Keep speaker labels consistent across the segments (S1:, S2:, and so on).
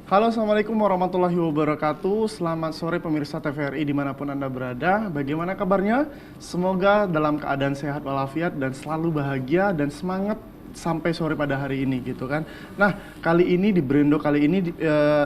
S1: Halo, Assalamualaikum warahmatullahi wabarakatuh. Selamat sore pemirsa TVRI dimanapun Anda berada. Bagaimana kabarnya? Semoga dalam keadaan sehat walafiat dan selalu bahagia dan semangat sampai sore pada hari ini gitu kan. Nah, kali ini di Brendo kali ini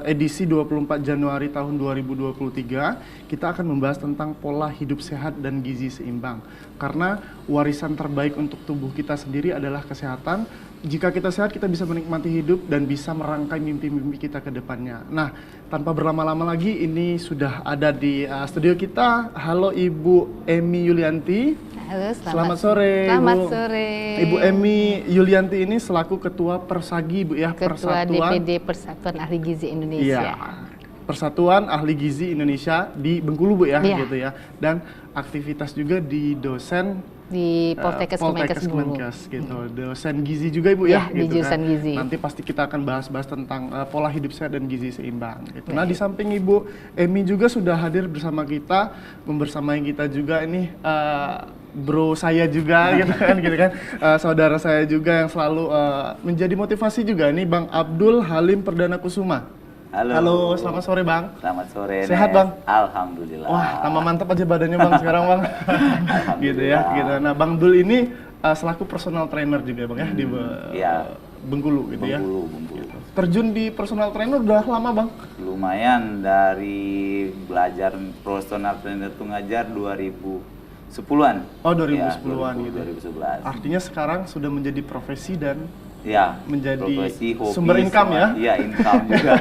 S1: edisi 24 Januari tahun 2023 kita akan membahas tentang pola hidup sehat dan gizi seimbang. Karena warisan terbaik untuk tubuh kita sendiri adalah kesehatan. Jika kita sehat, kita bisa menikmati hidup dan bisa merangkai mimpi-mimpi kita ke depannya. Nah, tanpa berlama-lama lagi, ini sudah ada di studio kita. Halo Ibu Emi Yulianti.
S2: Halo,
S1: selamat sore.
S2: Selamat sore.
S1: Ibu Emi Yulianti ini selaku Ketua Persagi, Bu ya.
S2: Ketua DPD Persatuan Ahli Gizi Indonesia.
S1: Iya. Persatuan Ahli Gizi Indonesia di Bengkulu, Bu ya,
S2: iya.
S1: gitu ya. Dan aktivitas juga di dosen
S2: di Poltekkes
S1: Kemenkes gitu. Dosen gizi juga Ibu ya,
S2: di
S1: gitu
S2: jurusan
S1: kan.
S2: gizi.
S1: Nanti pasti kita akan bahas-bahas tentang pola hidup sehat dan gizi seimbang gitu. Nah, di samping Ibu Emi juga sudah hadir bersama kita, membersamai kita juga ini bro saya juga gitu kan, saudara saya juga yang selalu menjadi motivasi juga nih, Bang Abdul Halim Perdana Kusuma. Halo, selamat sore Bang.
S3: Selamat sore.
S1: Sehat Bang?
S3: Alhamdulillah.
S1: Wah, tambah mantap aja badannya Bang sekarang Bang. Gitu ya, gitu. Nah, Bang Dul ini selaku personal trainer juga Bang ya di Bengkulu gitu ya.
S3: Bengkulu.
S1: Terjun di personal trainer udah lama Bang?
S3: Lumayan, dari belajar personal trainer tuh ngajar 2010-an.
S1: Oh, 2010-an gitu.
S3: 2011.
S1: Artinya sekarang sudah menjadi profesi dan
S3: ya,
S1: menjadi
S3: profesi, hobi,
S1: sumber income ya?
S3: Iya, income juga.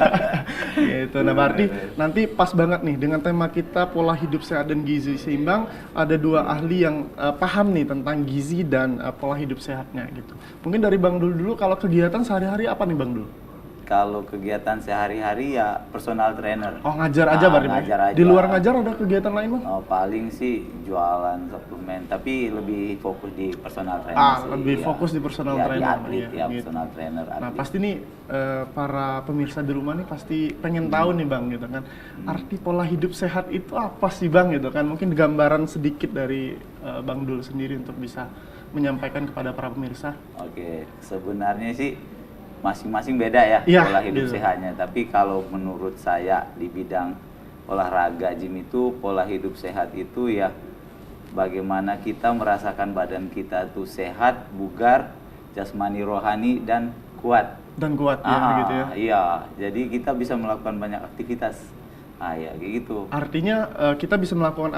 S1: Gitu. Nah, berarti nanti pas banget nih dengan tema kita pola hidup sehat dan gizi seimbang. Ada dua ahli yang paham nih tentang gizi dan pola hidup sehatnya gitu. Mungkin dari Bang Dul dulu, kalau kegiatan sehari-hari apa nih Bang Dul?
S3: Kalau kegiatan sehari-hari ya personal trainer.
S1: Oh, ngajar aja berarti?
S3: Ngajar aja.
S1: Di luar ngajar ada kegiatan lain Bang?
S3: Oh, paling sih jualan suplemen, tapi lebih fokus di personal trainer.
S1: Lebih fokus di personal trainer.
S3: Di atlet,
S1: ya, gitu.
S3: Personal trainer.
S1: Nah,
S3: atlet.
S1: pasti nih para pemirsa di rumah nih pasti pengen tahu nih Bang gitu kan. Arti pola hidup sehat itu apa sih Bang gitu kan? Mungkin gambaran sedikit dari Bang Dul sendiri untuk bisa menyampaikan kepada para pemirsa.
S3: Oke, sebenarnya sih masing-masing beda ya pola hidup sehatnya. Tapi kalau menurut saya di bidang olahraga gym itu, pola hidup sehat itu ya bagaimana kita merasakan badan kita tuh sehat, bugar, jasmani, rohani dan kuat.
S1: Dan kuat ya gitu ya.
S3: Iya, jadi kita bisa melakukan banyak aktivitas. Ya kayak gitu.
S1: Artinya kita bisa melakukan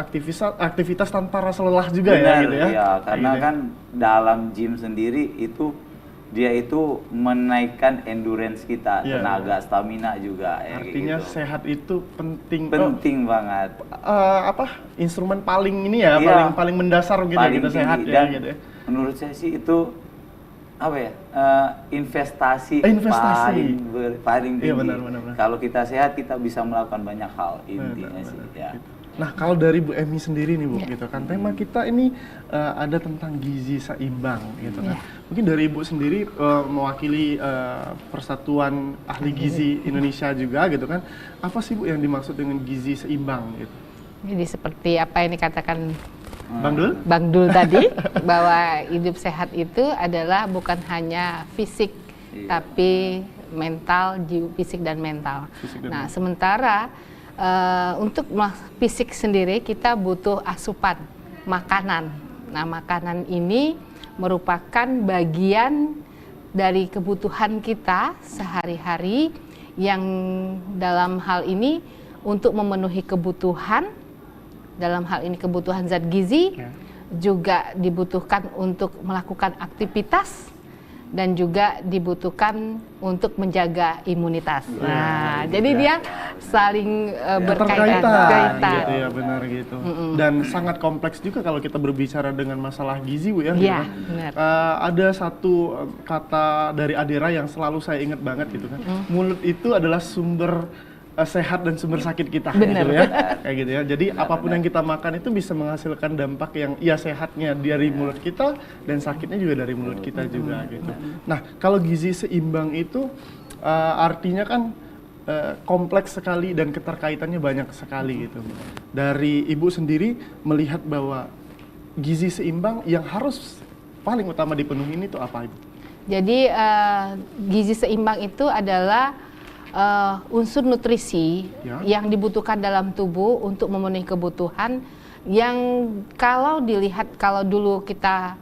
S1: aktivitas tanpa rasa lelah juga.
S3: Benar,
S1: ya gitu ya.
S3: Iya, karena
S1: gitu
S3: kan dalam gym sendiri itu dia itu menaikkan endurance kita, tenaga, stamina juga.
S1: Artinya
S3: gitu.
S1: sehat itu penting.
S3: Penting banget.
S1: Instrumen paling ini ya, paling mendasar gitu
S3: paling
S1: kita sehat
S3: tinggi.
S1: ya
S3: Dan
S1: gitu ya.
S3: Menurut saya sih itu apa ya? Investasi. Paling tinggi.
S1: Iya, benar.
S3: Kalau kita sehat kita bisa melakukan banyak hal intinya sih. Ya.
S1: Gitu. Nah, kalau dari Bu Emi sendiri nih Bu, gitu kan, tema kita ini ada tentang gizi seimbang, gitu kan. Mungkin dari Ibu sendiri mewakili Persatuan Ahli Gizi Indonesia juga, gitu kan. Apa sih Bu yang dimaksud dengan gizi seimbang, gitu?
S2: Jadi seperti apa yang dikatakan
S1: Bang
S2: Dul tadi, bahwa hidup sehat itu adalah bukan hanya fisik, tapi mental, fisik dan mental. Nah, sementara untuk fisik sendiri kita butuh asupan makanan. Nah, makanan ini merupakan bagian dari kebutuhan kita sehari-hari yang dalam hal ini untuk memenuhi kebutuhan, dalam hal ini kebutuhan zat gizi, juga dibutuhkan untuk melakukan aktivitas dan juga dibutuhkan untuk menjaga imunitas. Nah, jadi dia saling berkaitan.
S1: Gitu ya, benar gitu. Dan sangat kompleks juga kalau kita berbicara dengan masalah gizi, Bu ya.
S2: Iya,
S1: gitu.
S2: benar.
S1: Ada satu kata dari Adera yang selalu saya ingat banget gitu kan. Mulut itu adalah sumber sehat dan sumber sakit kita.
S2: Benar.
S1: Gitu ya. Kayak gitu ya. Jadi apapun yang kita makan itu bisa menghasilkan dampak yang sehatnya dari mulut kita dan sakitnya juga dari mulut kita juga gitu. Nah, kalau gizi seimbang itu artinya kan kompleks sekali dan keterkaitannya banyak sekali gitu. Dari Ibu sendiri melihat bahwa gizi seimbang yang harus paling utama dipenuhi itu apa Ibu?
S2: Jadi gizi seimbang itu adalah unsur nutrisi yang dibutuhkan dalam tubuh untuk memenuhi kebutuhan yang kalau dilihat, kalau dulu kita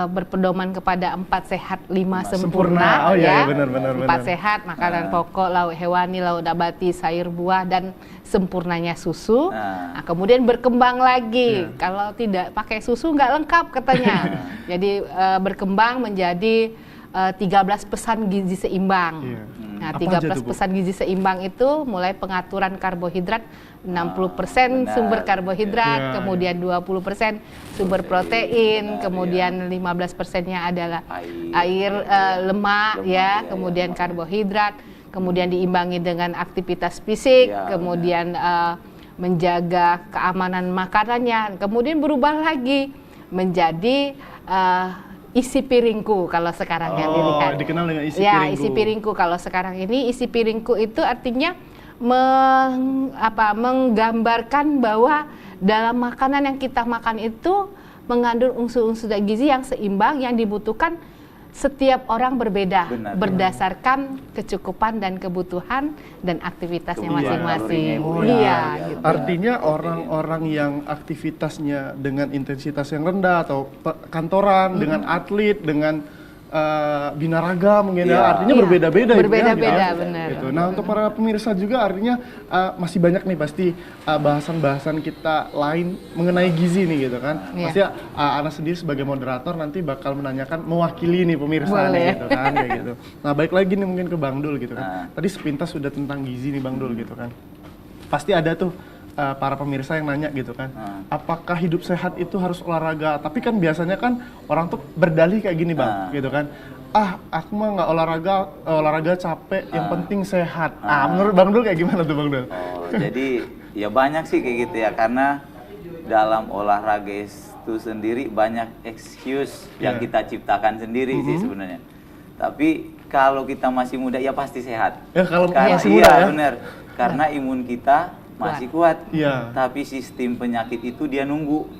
S2: berpedoman kepada 4 sehat 5 sempurna,
S1: ya,
S2: benar, 4
S1: benar.
S2: sehat, makanan pokok, lauk hewani, lauk nabati, sayur buah, dan sempurnanya susu. Nah, kemudian berkembang lagi, kalau tidak pakai susu nggak lengkap katanya. Jadi berkembang menjadi 13 pesan gizi seimbang. Nah, 13 pesan gizi seimbang itu mulai pengaturan karbohidrat, 60% sumber karbohidrat, kemudian 20% sumber protein, kemudian 15%-nya adalah air, lemak ya, kemudian karbohidrat, kemudian diimbangi dengan aktivitas fisik, kemudian menjaga keamanan makanannya, kemudian berubah lagi menjadi isi piringku kalau sekarang yang dilihat.
S1: Dikenal dengan isi
S2: ya,
S1: piringku.
S2: Isi piringku kalau sekarang ini isi piringku itu artinya menggambarkan bahwa dalam makanan yang kita makan itu mengandung unsur-unsur gizi yang seimbang yang dibutuhkan setiap orang berbeda berdasarkan kecukupan dan kebutuhan dan aktivitasnya masing-masing.
S1: Gitu. Artinya orang-orang yang aktivitasnya dengan intensitas yang rendah atau kantoran, dengan atlet, dengan binaraga mungkin artinya berbeda-beda
S2: berbeda-beda benar.
S1: Gitu. Nah, untuk para pemirsa juga artinya masih banyak nih pasti bahasan-bahasan kita lain mengenai gizi nih gitu kan. Pasti Ana sendiri sebagai moderator nanti bakal menanyakan mewakili nih pemirsa nih gitu kan kayak gitu. Nah, baik lagi nih mungkin ke Bang Dul gitu kan. Tadi sepintas sudah tentang gizi nih Bang Dul gitu kan. Pasti ada tuh para pemirsa yang nanya gitu kan, apakah hidup sehat itu harus olahraga? Tapi kan biasanya kan orang tuh berdalih kayak gini Bang, gitu kan. Aku mah nggak olahraga capek, yang penting sehat. Menurut Bang Dul kayak gimana tuh Bang Dul?
S3: Jadi ya banyak sih kayak gitu ya, karena dalam olahraga itu sendiri banyak excuse yang kita ciptakan sendiri sih sebenarnya. Tapi kalau kita masih muda ya pasti sehat.
S1: Ya kalau masih muda ya.
S3: Benar. Karena imun kita masih kuat, tapi sistem penyakit itu dia nunggu.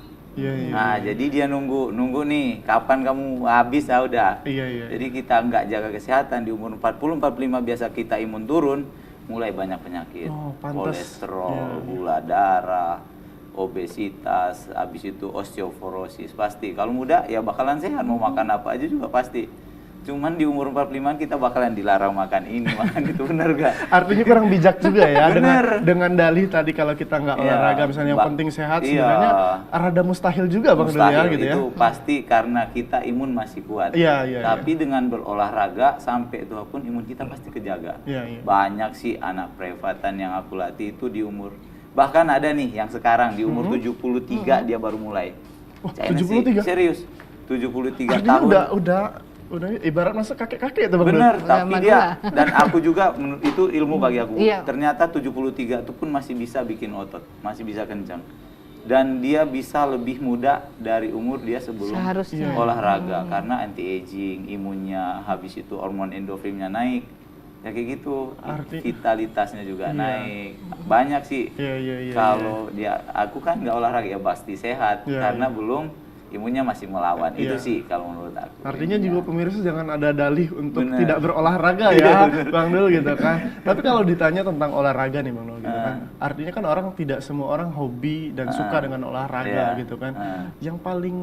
S3: Nah, jadi dia nunggu nih, kapan kamu habis, udah. Jadi kita nggak jaga kesehatan di umur 40-45 biasa kita imun turun, mulai banyak penyakit, kolesterol, gula darah, obesitas, habis itu osteoporosis pasti. Kalau muda ya bakalan sehat, mau makan apa aja juga pasti. Cuman di umur 45 kita bakalan dilarang makan ini, makan itu, bener gak?
S1: Artinya kurang bijak juga ya dengan dalih tadi kalau kita nggak olahraga misalnya yang penting sehat, sebenarnya rada mustahil juga Bang Dul ya gitu ya.
S3: Itu pasti karena kita imun masih kuat. Tapi dengan berolahraga sampai tua pun imun kita pasti kejaga. Banyak sih anak privatan yang aku latih itu di umur, bahkan ada nih yang sekarang di umur 73 dia baru mulai.
S1: 73?
S3: Serius, 73
S1: artinya
S3: tahun.
S1: Udah ibarat masa kakek-kakek itu Bang.
S3: Bener, tapi dia dan aku juga itu ilmu bagi aku. Ternyata 73 itu pun masih bisa bikin otot, masih bisa kencang. Dan dia bisa lebih muda dari umur dia sebelum olahraga karena anti aging, imunnya, habis itu hormon endorfinnya naik. Ya kayak gitu. Vitalitasnya juga naik. Banyak sih. Kalau dia aku kan nggak olahraga ya pasti sehat karena belum imunnya masih melawan. Itu sih kalau menurut aku.
S1: Artinya juga pemirsa jangan ada dalih untuk tidak berolahraga ya Bang Dul gitu kan. Tapi kalau ditanya tentang olahraga nih Bang Dul gitu kan, artinya kan orang tidak semua orang hobi dan suka dengan olahraga gitu kan. Yang paling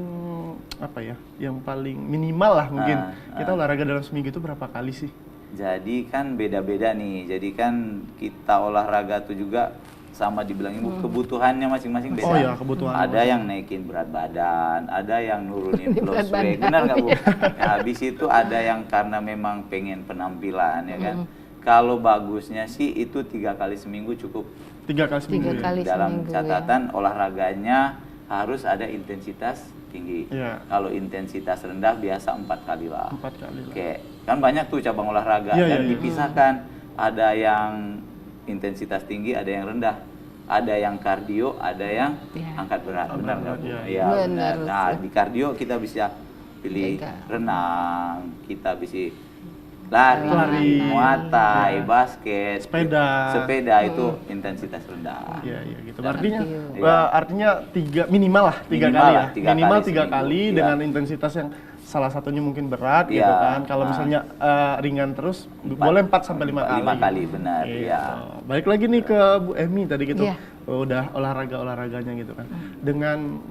S1: apa ya, yang paling minimal lah mungkin kita olahraga dalam seminggu itu berapa kali sih?
S3: Jadi kan beda-beda nih, jadi kan kita olahraga tuh juga sama dibilang kebutuhannya masing-masing beda.
S1: Kebutuhan.
S3: Ada yang naikin berat badan, ada yang nurunin loss weight, benar nggak Bu? Ya, habis itu ada yang karena memang pengen penampilan ya kan. Kalau bagusnya sih itu 3 kali seminggu cukup.
S1: 3 kali seminggu.
S3: Dalam catatan olahraganya harus ada intensitas tinggi. Kalau intensitas rendah biasa 4 kali lah. 4 kali lah. Oke, kan banyak tuh cabang olahraga dan dipisahkan. Ada yang intensitas tinggi, ada yang rendah, ada yang kardio, ada yang angkat berat, benar nggak Bu? Iya benar. Nah di kardio kita bisa pilih renang, kita bisa lari, muay thai, sepeda itu intensitas rendah.
S1: Iya gitu. Artinya minimal lah 3 kali ya. Minimal 3 kali dengan intensitas yang salah satunya mungkin berat gitu
S3: Iya,
S1: kan. Kalau misalnya ringan terus boleh 4 sampai 5 kali.
S3: 5 kali benar,
S1: Gitu.
S3: ya.
S1: Balik lagi nih ke Bu Emi tadi gitu.
S2: Iya.
S1: Udah olahraganya gitu kan. Dengan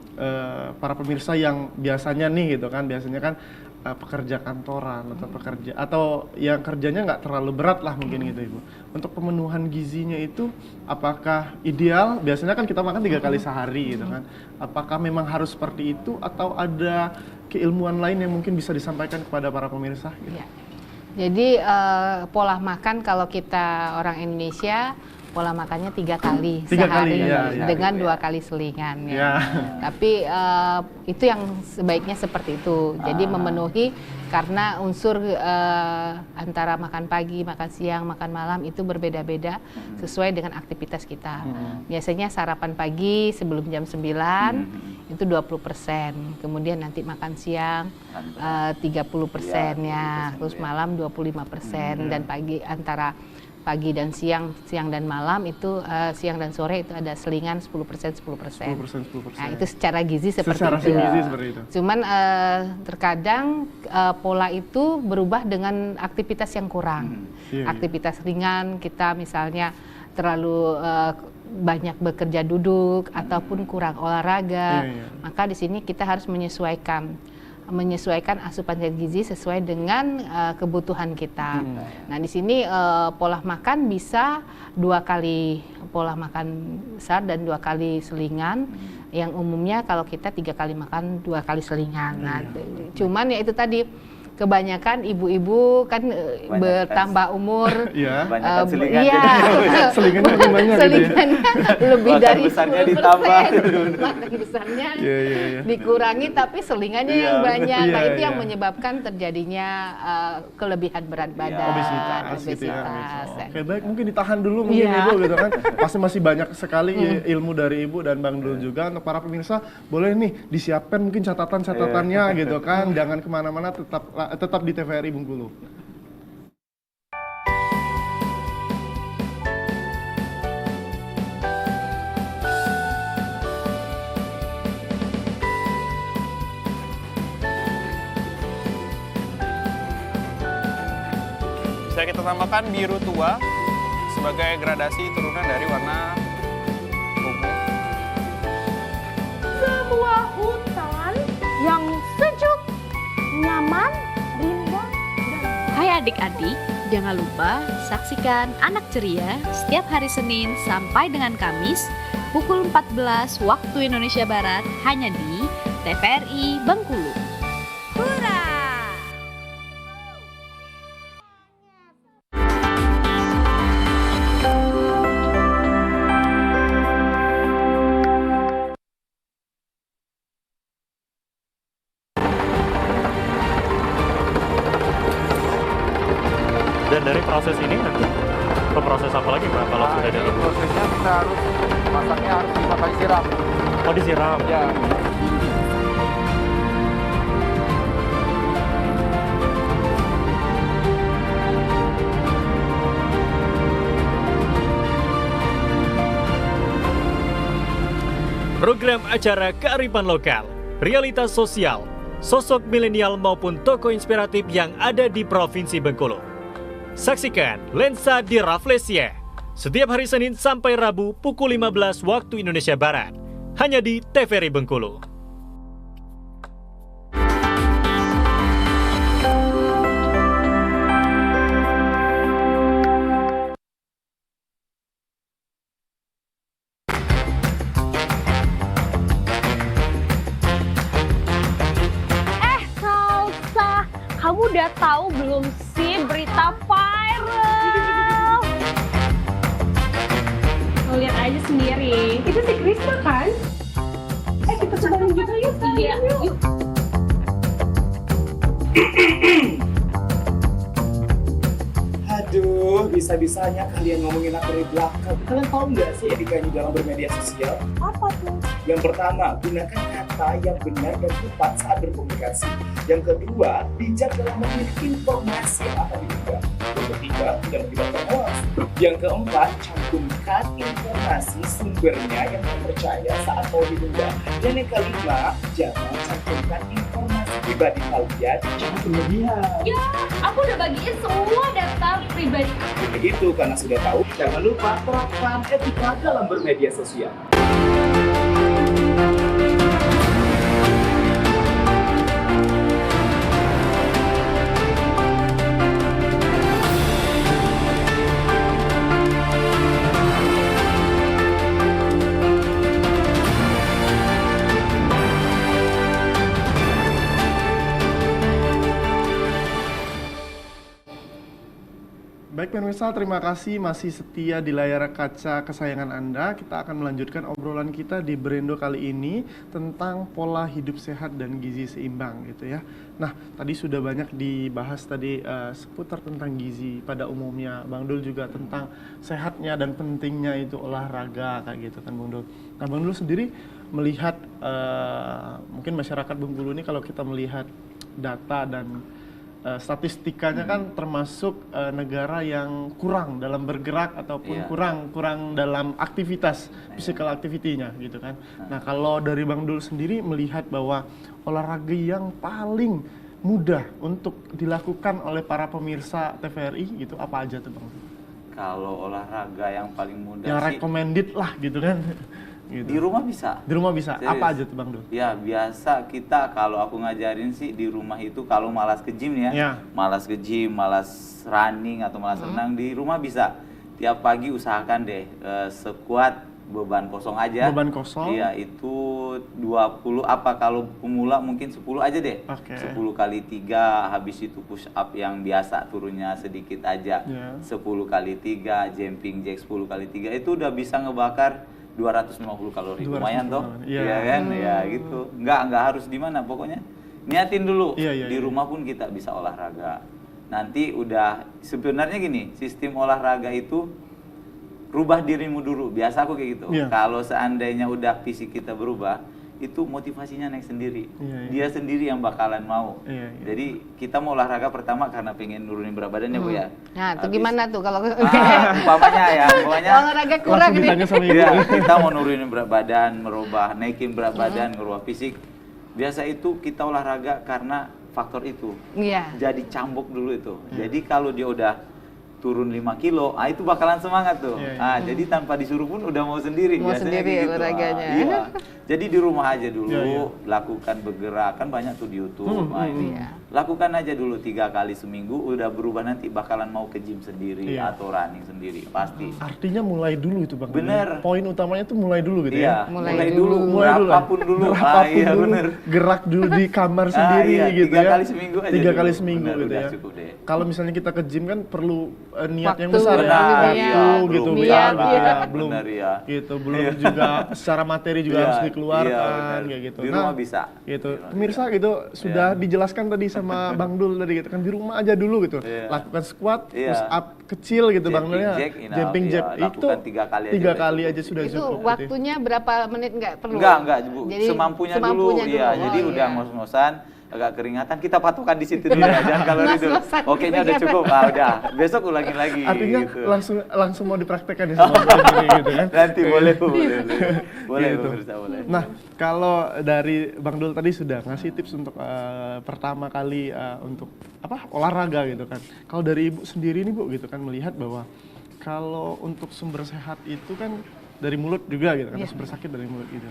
S1: para pemirsa yang biasanya nih gitu kan, biasanya kan pekerja kantoran atau pekerja atau yang kerjanya nggak terlalu berat lah mungkin gitu Ibu. Untuk pemenuhan gizinya itu apakah ideal? Biasanya kan kita makan 3 kali sehari gitu kan. Apakah memang harus seperti itu atau ada keilmuan lain yang mungkin bisa disampaikan kepada para pemirsa? Gitu?
S2: Ya. Jadi pola makan kalau kita orang Indonesia pola makannya 3 kali
S1: 3
S2: sehari
S1: kali, ya,
S2: dengan 2 kali selingan ya.
S1: Ya.
S2: Tapi itu yang sebaiknya seperti itu. Jadi memenuhi karena unsur antara makan pagi, makan siang, makan malam itu berbeda-beda sesuai dengan aktivitas kita. Biasanya sarapan pagi sebelum jam 9 itu 20%. Kemudian nanti makan siang 30% ya, terus malam 25% dan pagi antara pagi dan siang dan malam itu siang dan sore itu ada selingan 10%. 10%. Nah, itu secara gizi seperti itu.
S1: Gizi seperti itu.
S2: Cuman terkadang pola itu berubah dengan aktivitas yang kurang. Aktivitas ringan kita misalnya terlalu banyak bekerja duduk ataupun kurang olahraga. Maka di sini kita harus menyesuaikan asupan zat gizi sesuai dengan kebutuhan kita. Nah, di sini pola makan bisa 2 kali pola makan besar dan 2 kali selingan. Yang umumnya kalau kita 3 kali makan 2 kali selingan. Nah, cuman ya itu tadi kebanyakan ibu-ibu kan bertambah umur,
S3: Banyakan selingan.
S2: Iya,
S1: selingannya lebih banyak gitu ya.
S2: selingannya lebih
S3: Makan
S2: dari
S3: besarnya
S2: 10%.
S3: ditambah.
S2: Makan besarnya
S1: Iya.
S2: dikurangi tapi selingannya yang banyak. Nah, itu yang
S1: Iya.
S2: menyebabkan terjadinya kelebihan berat badan,
S1: obesitas gitu ya.
S2: obesitas.
S1: Oke, baik, mungkin ditahan dulu mungkin
S2: Iya.
S1: Ibu gitu kan. Pasti masih banyak sekali ilmu dari Ibu dan Bang Dul juga. Untuk para pemirsa boleh nih disiapkan mungkin catatan-catatannya gitu kan. Jangan kemana-mana, tetap di TVRI Bengkulu.
S4: Bisa kita tambahkan biru tua sebagai gradasi turunan dari warna ungu.
S5: Sebuah hutan yang sejuk, nyaman, rindang, dan
S6: Hai adik-adik, jangan lupa saksikan Anak Ceria setiap hari Senin sampai dengan Kamis pukul 14 waktu Indonesia Barat hanya di TVRI Bengkulu. Hurra!
S7: Dan dari proses ini nanti ke proses apa lagi Pak kalau sudah ada?
S8: Prosesnya kita harus masaknya harus 5 kali siram.
S7: Oh, disiram.
S8: Ya.
S9: Program acara kearifan lokal, realitas sosial, sosok milenial maupun tokoh inspiratif yang ada di Provinsi Bengkulu. Saksikan Lensa di Rafflesia setiap hari Senin sampai Rabu pukul 15 waktu Indonesia Barat hanya di TVRI Bengkulu.
S5: Salsa, kamu udah tahu belum sih berita viral? Lo lihat aja sendiri. Itu si Krisma kan? Kita cobain juga yuk. Iya, yuk.
S10: Aduh, bisa-bisanya kalian ngomongin aku dari belakang. Kalian tahu nggak sih etikanya dalam bermedia sosial?
S5: Apa tuh?
S10: Yang pertama, gunakan kata yang benar dan tepat saat berkomunikasi. Yang kedua, bijak dalam memilih informasi yang akan diunggah. Yang ketiga, tidak melibatkan hoax. Yang keempat, cantumkan informasi sumbernya yang terpercaya saat mau diunggah. Dan yang kelima, jangan cantumkan informasi pribadi kalian jangan berlebihan.
S5: Ya, aku udah bagiin semua data pribadi.
S10: Begitu karena sudah tahu, jangan lupa terapkan etika dalam bermedia sosial.
S1: Baik pemirsa, terima kasih masih setia di layar kaca kesayangan Anda. Kita akan melanjutkan obrolan kita di Brendo kali ini tentang pola hidup sehat dan gizi seimbang gitu ya. Nah, tadi sudah banyak dibahas tadi seputar tentang gizi pada umumnya. Bang Dul juga tentang sehatnya dan pentingnya itu olahraga kayak gitu kan Bang Dul. Nah, Bang Dul sendiri melihat mungkin masyarakat Bengkulu ini kalau kita melihat data dan statistikanya kan termasuk negara yang kurang dalam bergerak ataupun kurang dalam aktivitas physical activity-nya gitu kan. Nah, kalau dari Bang Dul sendiri melihat bahwa olahraga yang paling mudah untuk dilakukan oleh para pemirsa TVRI gitu apa aja tuh Bang?
S3: Kalau olahraga yang paling mudah
S1: yang
S3: sih
S1: recommended lah gitu kan. Gitu.
S3: Di rumah bisa.
S1: Di rumah bisa.
S3: Serius.
S1: Apa aja tuh Bang Dul?
S3: Ya biasa kita kalau aku ngajarin sih di rumah itu kalau malas ke gym ya, malas ke gym, malas running atau malas renang di rumah bisa. Tiap pagi usahakan deh sekuat beban kosong aja.
S1: Beban kosong?
S3: Iya itu 20 apa kalau pemula mungkin 10 aja deh. 10 kali 3 habis itu push up yang biasa turunnya sedikit aja. 10 kali 3 jumping jack 10 kali 3 itu udah bisa ngebakar 250 kalori, lumayan toh, iya kan, ya gitu. Nggak harus di mana, pokoknya niatin dulu. Di rumah pun kita bisa olahraga. Nanti udah sebenarnya gini, sistem olahraga itu rubah dirimu dulu. Biasa aku kayak gitu. Kalau seandainya udah fisik kita berubah, itu motivasinya naik sendiri. Dia sendiri yang bakalan mau. Jadi kita mau olahraga pertama karena pengen nurunin berat badannya Bu ya.
S2: Nah, itu gimana tuh kalau
S3: umpamanya ya,
S2: olahraga kurang nih.
S3: Kita mau nurunin berat badan, naikin berat badan, ngerubah fisik. Biasa itu kita olahraga karena faktor itu. Jadi cambuk dulu itu. Jadi kalau dia udah turun 5 kilo, itu bakalan semangat tuh. Jadi tanpa disuruh pun udah mau sendiri.
S2: Mau sendiri gitu. Olahraganya.
S3: Jadi di rumah aja dulu, lakukan bergerak, kan banyak tuh di YouTube. Lakukan aja dulu 3 kali seminggu, udah berubah nanti bakalan mau ke gym sendiri atau running sendiri, pasti.
S1: Artinya mulai dulu itu Bang.
S3: Bener.
S1: Poin utamanya tuh mulai dulu gitu ya.
S3: Mulai dulu, berapapun dulu.
S1: Bener. Gerak dulu di kamar sendiri gitu ya.
S3: 3 kali seminggu aja.
S1: 3 kali seminggu
S3: bener,
S1: gitu ya.
S3: Cukup deh.
S1: Kalau misalnya kita ke gym kan perlu niat yang
S2: Waktu,
S1: besar
S2: gitu,
S1: belum gitu, belum juga secara materi juga harus dikeluarkan kayak gitu.
S3: Di rumah bisa.
S1: Gitu. Pemirsa gitu sudah dijelaskan tadi sama Bang Dul tadi gitu kan di rumah aja dulu gitu. Lakukan squat, push up kecil gitu Bang Dul ya. Jumping jack itu 3 kali aja sudah cukup.
S2: Itu waktunya berapa menit nggak perlu?
S3: Enggak Bu. Semampunya dulu. Iya, jadi udah ngos-ngosan agak keringatan kita patokan di situ dulu ya, jangan kalori dulu. Oke, ini udah cukup. Udah. Besok ulangin lagi.
S1: Artinya
S3: gitu.
S1: langsung mau dipraktekkan ya sama ini gitu kan.
S3: Nanti boleh
S1: gitu.
S3: boleh.
S1: Nah, kalau dari Bang Dul tadi sudah ngasih tips untuk pertama kali untuk olahraga gitu kan. Kalau dari Ibu sendiri nih Bu gitu kan melihat bahwa kalau untuk sumber sehat itu kan dari mulut juga gitu kan, sumber sakit dari mulut gitu.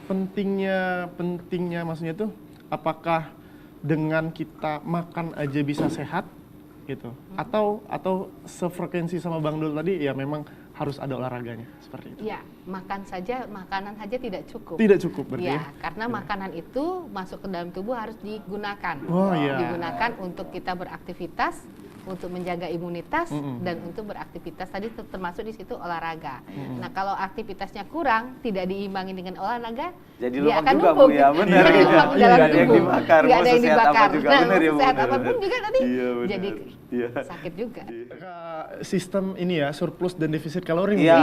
S1: Pentingnya maksudnya tuh apakah dengan kita makan aja bisa sehat gitu atau sefrekuensi sama Bang Dul tadi ya memang harus ada olahraganya seperti itu.
S2: Ya, makanan saja tidak cukup.
S1: Tidak cukup berarti.
S2: Ya, karena makanan itu masuk ke dalam tubuh harus digunakan. Digunakan untuk kita beraktivitas, untuk menjaga imunitas dan untuk beraktivitas tadi termasuk di situ olahraga. Nah, kalau aktivitasnya kurang, tidak diimbangi dengan olahraga,
S3: jadi
S2: dia akan
S3: juga
S2: numpuk.
S3: Bu ya, benar.
S2: Nggak ada yang
S3: dibakar,
S2: nggak ada yang dibakar.
S3: Juga,
S2: nah,
S3: benar ya,
S2: sehat
S3: benar.
S2: apapun juga tadi jadi
S3: Iya.
S2: sakit juga.
S1: Sistem ini ya, surplus dan defisit kalori.
S2: Iya.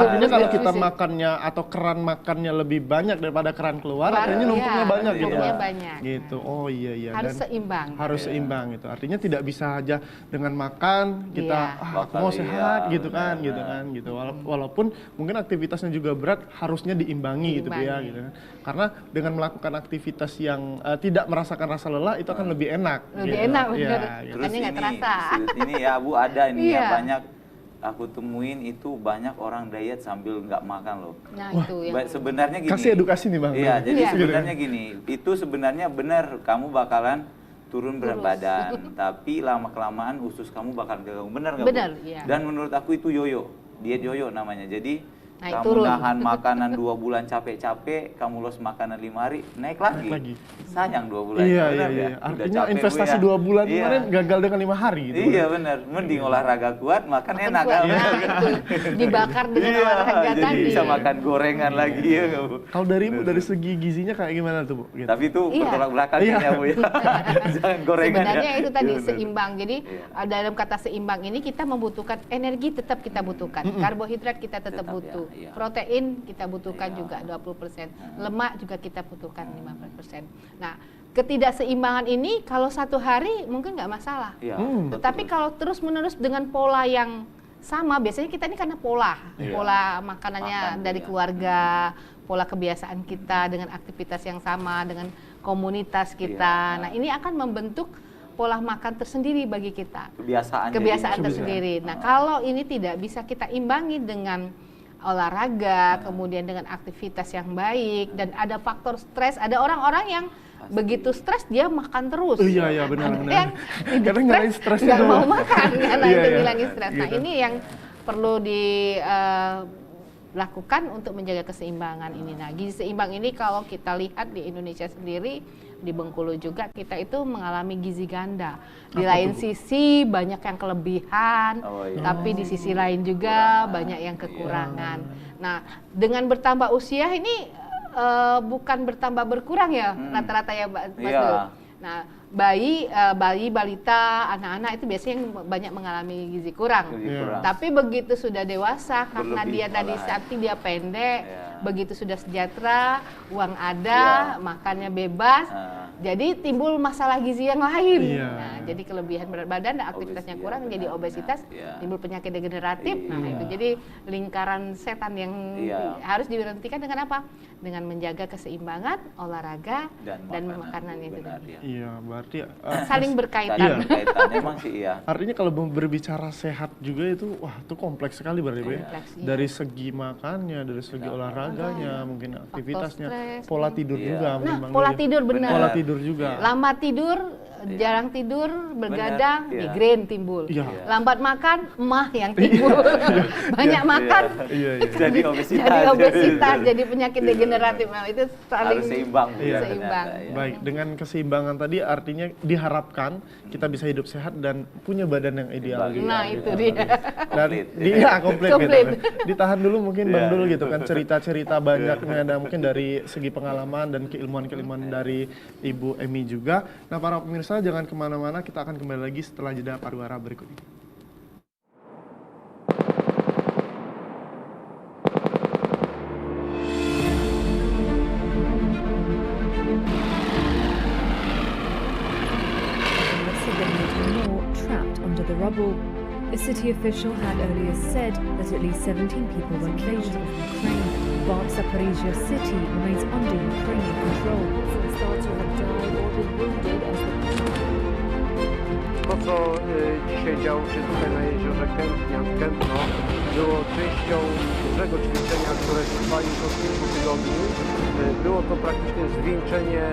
S1: Artinya kalau kita makannya atau keran makannya lebih banyak daripada keran keluar, artinya numpuknya banyak gitu.
S2: Numpuknya banyak.
S1: Gitu. Oh iya.
S2: Harus seimbang.
S1: Harus seimbang gitu. Artinya tidak bisa aja dengan makan kita aku mau sehat gitu kan. Walaupun mungkin aktivitasnya juga berat harusnya diimbangi gitu ya gitu. Karena dengan melakukan aktivitas yang tidak merasakan rasa lelah itu akan lebih enak.
S2: Lebih enak, benar.
S1: Ya, gitu.
S3: Terus
S2: Makanya nggak terasa.
S3: ini ya Bu, ada ini
S2: Iya.
S3: ya, banyak aku temuin itu banyak orang diet sambil nggak makan loh.
S2: Nah, itu yang
S3: Sebenarnya gini.
S1: Kasih edukasi nih Bang.
S3: Iya, jadi
S2: Iya.
S3: sebenarnya gini, itu sebenarnya benar kamu bakalan turun berat badan, tapi lama-kelamaan usus kamu bakal keganggu. Benar nggak Bu?
S2: Benar, iya.
S3: Dan menurut aku itu yoyo, diet yoyo namanya. Jadi
S2: Naik
S3: kamu
S2: turun.
S3: nahan makanan 2 bulan capek-capek, kamu los makanan 5 hari, naik lagi. Sayang 2 bulan.
S1: Iya,
S3: benar
S1: iya,
S3: ya?
S1: iya.
S3: Udah
S1: Artinya
S3: capek, Bu,
S1: investasi
S3: ya.
S1: 2 bulan
S3: Iya.
S1: kemarin gagal dengan 5 hari gitu.
S3: Iya benar, mending olahraga kuat, makan enak
S2: kuat.
S3: kan?
S2: Nah, itu dibakar dengan
S3: Iya,
S2: olahraga
S3: jadi
S2: tadi.
S3: bisa makan gorengan lagi ya nggak, Bu?
S1: Kalau dari Ibu dari segi gizinya kayak gimana tuh Bu? Gitu.
S3: Tapi itu
S2: Iya.
S3: bertolak belakang
S1: Iya.
S3: ya Bu ya. Jangan gorengan
S2: Sebenarnya
S3: ya.
S2: itu tadi
S3: Iya, benar.
S2: seimbang. Jadi
S3: Iya.
S2: dalam kata seimbang ini kita membutuhkan energi, tetap kita butuhkan. Karbohidrat kita tetap
S3: Tetap,
S2: butuh.
S3: ya, iya.
S2: Protein kita butuhkan
S3: Iya.
S2: juga 20%. Lemak juga kita butuhkan 50%. Nah, ketidakseimbangan ini kalau satu hari mungkin nggak masalah.
S3: Iya.
S2: Tetapi kalau terus-menerus dengan pola yang sama, biasanya kita ini karena pola makanannya
S3: Makan,
S2: dari
S3: iya.
S2: keluarga, pola kebiasaan kita dengan aktivitas yang sama, dengan komunitas kita.
S3: Iya.
S2: Nah, ini akan membentuk pola makan tersendiri bagi kita.
S3: Kebiasaan
S2: Tersendiri. Nah, kalau ini tidak bisa kita imbangi dengan olahraga, kemudian dengan aktivitas yang baik, dan ada faktor stres. Ada orang-orang yang begitu stres dia makan terus.
S1: Iya, benar.
S2: Yang
S1: Kadang ngilangin stres
S2: nggak
S1: itu.
S2: mau makan karena
S1: Iya,
S2: itu
S1: iya.
S2: ngilangin stres. Nah,
S1: Gitu.
S2: ini yang perlu dilakukan untuk menjaga keseimbangan ini. Nah, gizi seimbang ini kalau kita lihat di Indonesia sendiri, di Bengkulu juga kita itu mengalami gizi ganda. Di lain sisi banyak yang kelebihan, tapi di sisi lain juga banyak yang kekurangan. Nah, dengan bertambah usia ini bukan bertambah berkurang ya rata-rata ya Mas Dul. Nah, bayi, balita, anak-anak itu biasanya yang banyak mengalami gizi kurang. Tapi begitu sudah dewasa, karena dia tadi saking dia pendek, begitu sudah sejahtera, uang ada, makannya bebas, jadi timbul masalah gizi yang lain. Nah, jadi kelebihan berat badan dan aktivitasnya kurang, jadi obesitas, timbul penyakit degeneratif. Nah, itu jadi lingkaran setan yang harus diberhentikan dengan apa? Dengan menjaga keseimbangan, olahraga, dan makanan itu tadi.
S1: Iya, berarti
S2: Saling berkaitan.
S3: Memang sih iya.
S1: Artinya kalau berbicara sehat juga itu, wah itu kompleks sekali berarti Bu ya. Dari segi makannya, dari segi olahraganya, mungkin aktivitasnya,
S2: stres,
S1: pola tidur juga.
S2: Nah,
S1: Bang
S2: pola
S1: Dul ya.
S2: tidur benar.
S1: Pola tidur juga.
S2: Lama tidur, jarang tidur, begadang,
S3: Benar, iya.
S2: migrain timbul.
S1: Iya.
S2: Lambat makan, emah yang timbul. Banyak makan,
S3: Jadi obesitas.
S2: jadi obesitas, jadi penyakit degeneratif. Nah, itu saling
S3: Harus seimbang.
S2: seimbang.
S1: Baik, dengan keseimbangan tadi artinya diharapkan kita bisa hidup sehat dan punya badan yang ideal. Gitu.
S2: Nah, itu dia.
S1: Dari dia komplit.
S2: Komplit.
S1: Gitu. Ditahan dulu mungkin Bang Dul gitu kan, cerita-cerita banyaknya ada mungkin dari segi pengalaman dan keilmuan-keilmuan dari Ibu Emi juga. Nah, para pemirsa jangan kemana-mana, kita akan kembali lagi setelah jeda pariwara berikut ini.
S11: Trapped under the rubble. A city official had earlier said that at least 17 people were killed in Ukraine, but Zaporizhia city remains under Ukrainian control. Some starters have died or been wounded as
S12: To, co dzisiaj działo się tutaj na jeziorze Kępno, było częścią dużego ćwiczenia, które trwa już od kilku tygodni. Było to praktycznie zwieńczenie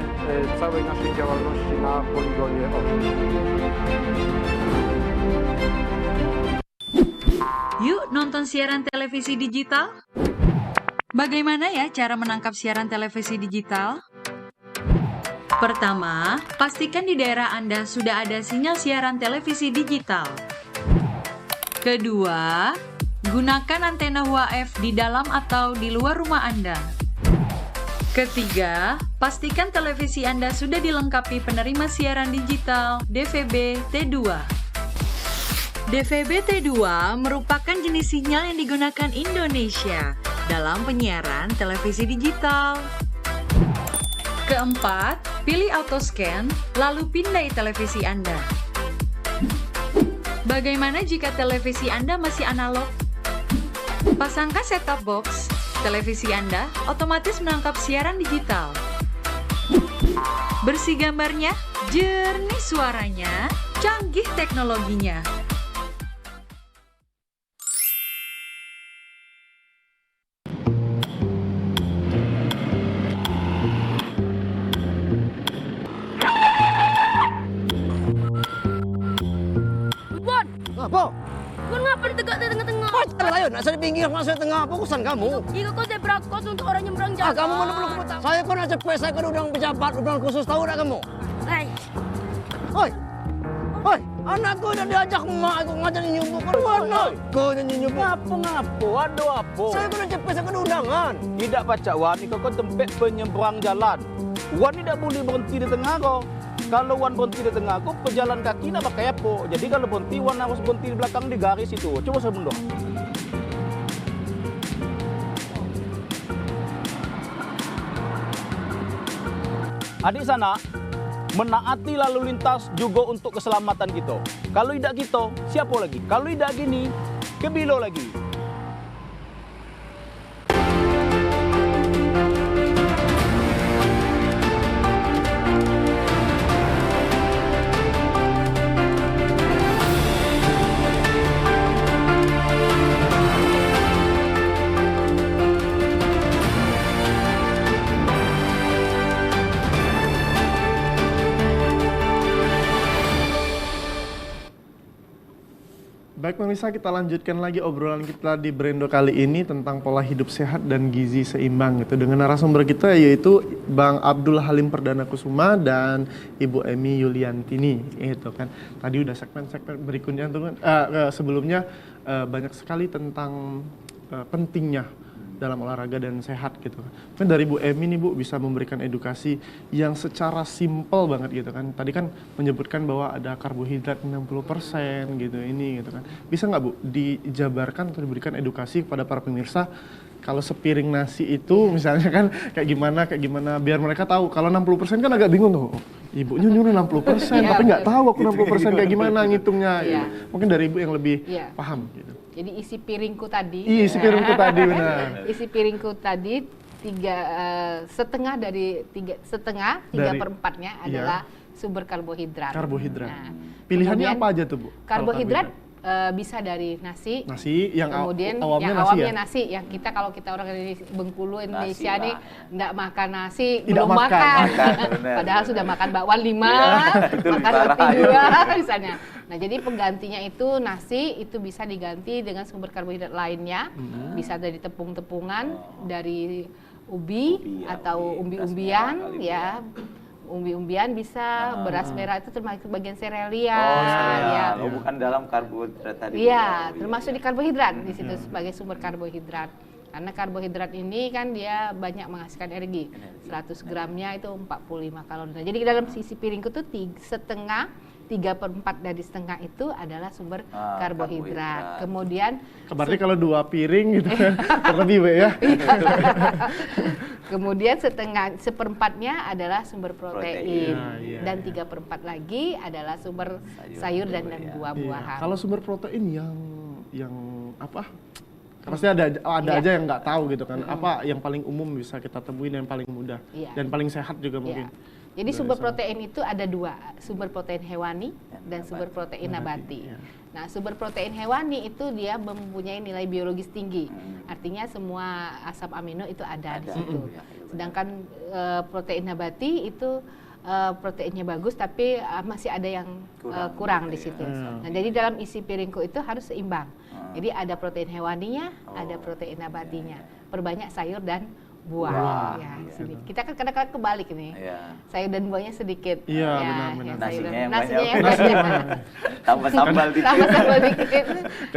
S12: całej naszej działalności na poligonie Orzeł.
S13: Yuk nonton siaran televisi digital? Bagaimana ya cara menangkap siaran televisi digital? Pertama, pastikan di daerah Anda sudah ada sinyal siaran televisi digital. Kedua, gunakan antena UHF di dalam atau di luar rumah Anda. Ketiga, pastikan televisi Anda sudah dilengkapi penerima siaran digital DVB T2. DVB T2 merupakan jenis sinyal yang digunakan Indonesia dalam penyiaran televisi digital. Keempat, pilih autoscan, lalu pindai televisi Anda. Bagaimana jika televisi Anda masih analog? Pasangkan set-top box, televisi Anda otomatis menangkap siaran digital. Bersih gambarnya, jernih suaranya, canggih teknologinya.
S14: Apa?
S15: Kau ngapain tegak di tengah-tengah?
S14: Pacar ayo, nak saya di pinggir, nak saya tengah. Fokusan kamu.
S15: Jika kau zebra cross untuk orang nyebrang jalan.
S14: Kamu mana perlu keputar? Saya kan nak cepet, saya kan udang pejabat, udang khusus, tahu tak kamu? Hoi, hoi, anakku udah diajak emak aku ngajar nyumbuk kan mana? Kau nyanyi nyumbuk.
S8: Ngapo, ada apa?
S14: Saya kan cepet, saya kan undangan.
S8: Tidak Pak Wan, kau tempat penyeberang jalan. Wan tidak boleh berhenti di tengah kau. Kalau Wan berhenti di tengah, kau pejalan kaki nak pakai apa? Jadi kalau berhenti, Wan harus berhenti di belakang di garis itu. Coba saya mundur. Adik sana, menaati lalu lintas juga untuk keselamatan kita. Kalau tidak kita, siapa lagi? Kalau tidak gini, kebilo lagi.
S1: Baik pemirsa, kita lanjutkan lagi obrolan kita di Brendo kali ini tentang pola hidup sehat dan gizi seimbang gitu dengan narasumber kita yaitu Bang Abdul Halim Perdana Kusuma dan Ibu Emi Yuliantini gitu kan. Tadi udah segmen-segmen berikutnya tuh kan sebelumnya banyak sekali tentang pentingnya dalam olahraga dan sehat gitu kan. Mungkin dari Bu Emi nih Bu bisa memberikan edukasi yang secara simpel banget gitu kan. Tadi kan menyebutkan bahwa ada karbohidrat 60% gitu ini gitu kan. Bisa nggak Bu dijabarkan atau diberikan edukasi kepada para pemirsa kalau sepiring nasi itu misalnya kan kayak gimana biar mereka tahu. Kalau 60% kan agak bingung tuh. Ibunya nyuruh 60% tapi nggak tahu aku 60% kayak gimana ngitungnya. Gitu. Mungkin dari Ibu yang lebih paham gitu.
S2: Jadi isi piringku tadi.
S1: Isi piringku tadi benar.
S2: Isi piringku tadi setengah dari tiga per empatnya adalah sumber karbohidrat.
S1: Karbohidrat.
S2: Nah,
S1: pilihannya apa aja tuh Bu?
S2: Karbohidrat bisa dari nasi.
S1: Nasi yang
S2: kemudian
S1: awamnya
S2: nasi ya. Yang kita kalau kita orang Bengkulu Indonesia nih enggak makan nasi,
S1: tidak
S2: belum makan.
S3: Benar.
S2: Padahal sudah makan bakwan 5, makan roti 2 misalnya. Nah, jadi penggantinya itu nasi itu bisa diganti dengan sumber karbohidrat lainnya. Bisa dari tepung-tepungan, dari ubi atau umbi-umbian ya. Umbi-umbian bisa, beras merah itu termasuk bagian serealia.
S3: Ya. Bukan dalam karbohidrat tadi.
S2: Iya, termasuk di karbohidrat di situ sebagai sumber karbohidrat. Karena karbohidrat ini kan dia banyak menghasilkan energi. 100 gramnya itu 45 kalori. Nah, jadi dalam sisi piringku tuh setengah 3/4 dari setengah itu adalah sumber karbohidrat. Kemudian
S1: berarti kalau 2 piring gitu kan terlebih ya.
S2: Kemudian seperempatnya adalah sumber protein. Dan 3/4 lagi adalah sumber sayur dan buah-buahan.
S1: Kalau sumber protein yang apa? Pasti ada aja yang nggak tahu gitu kan. Apa yang paling umum bisa kita temuin yang paling mudah dan paling sehat juga mungkin.
S2: Jadi sumber protein itu ada 2, sumber protein hewani dan sumber protein nabati. Nah, sumber protein hewani itu dia mempunyai nilai biologis tinggi. Artinya semua asam amino itu ada di situ. Sedangkan protein nabati itu proteinnya bagus tapi masih ada yang kurang di situ. Nah, jadi dalam isi piringku itu harus seimbang. Jadi ada protein hewaninya, ada protein nabatinya. Perbanyak sayur dan buah. Ya, kita kan kadang-kadang kebalik ini. Sayur dan buahnya sedikit.
S1: Iya, benar-benar.
S2: Nasinya yang banyak.
S3: Tambah sambal dikit.